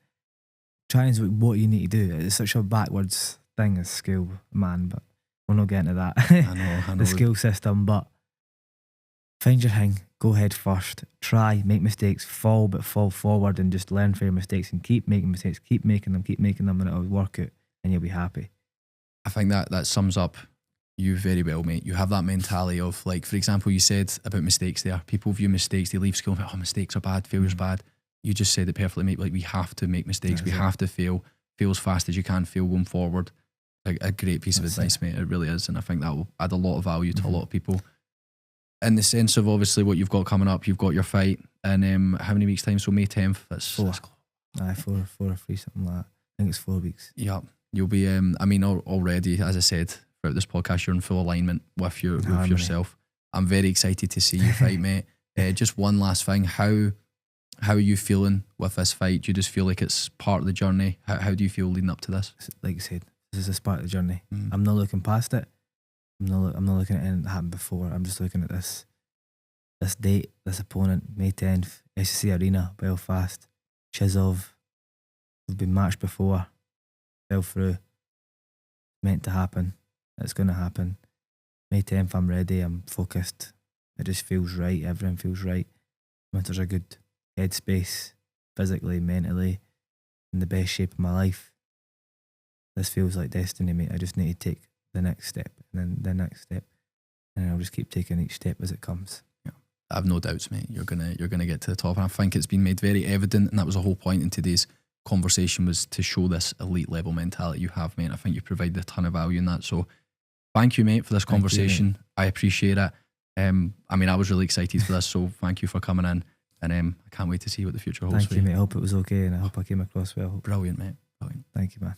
is what you need to do. It's such a backwards thing as school, man. But we'll not get into that. I know. The school system. But find your thing. Go head first. Try. Make mistakes. Fall, but fall forward and just learn from your mistakes and keep making mistakes. Keep making them, and it'll work out, and you'll be happy. I think that sums up you very well, mate. You have that mentality of, like, for example, you said about mistakes there. People view mistakes, they leave school and think, oh, mistakes are bad, failure's bad. You just said it perfectly, mate. Like, we have to make mistakes. We have to fail as fast as you can, fail going forward. Like, a great piece of advice, mate. It really is. And I think that will add a lot of value to a lot of people. In the sense of, obviously, what you've got coming up, you've got your fight in how many weeks' time? So May 10th. That's 4. Aye, 4 or 3, something like that. I think it's 4 weeks. Yeah. You'll be, already, as I said, throughout this podcast, you're in full alignment with yourself. I'm very excited to see you fight, mate. Just one last thing. How are you feeling with this fight? Do you just feel like it's part of the journey? How do you feel leading up to this? Like I said, this is a part of the journey. I'm not looking past it. I'm not looking at anything that happened before. I'm just looking at this date, this opponent, May 10th, SSC Arena, Belfast, Chisov. We've been matched before, fell through. Meant to happen. It's going to happen. May 10th, I'm ready. I'm focused. It just feels right. Everything feels right. Winter's a good headspace, physically, mentally, in the best shape of my life. This feels like destiny, mate. I just need to take the next step, and then the next step, and I'll just keep taking each step as it comes. Yeah, I have no doubts, mate. You're gonna get to the top, and I think it's been made very evident, and that was the whole point in today's conversation was to show this elite level mentality you have, mate. I think you provided a ton of value in that. So thank you, mate, for this conversation. I appreciate it. I mean, I was really excited for this, so thank you for coming in. And I can't wait to see what the future holds for you. Thank you, mate. I hope it was okay and I hope I came across well. Brilliant, mate. Brilliant. Thank you, man.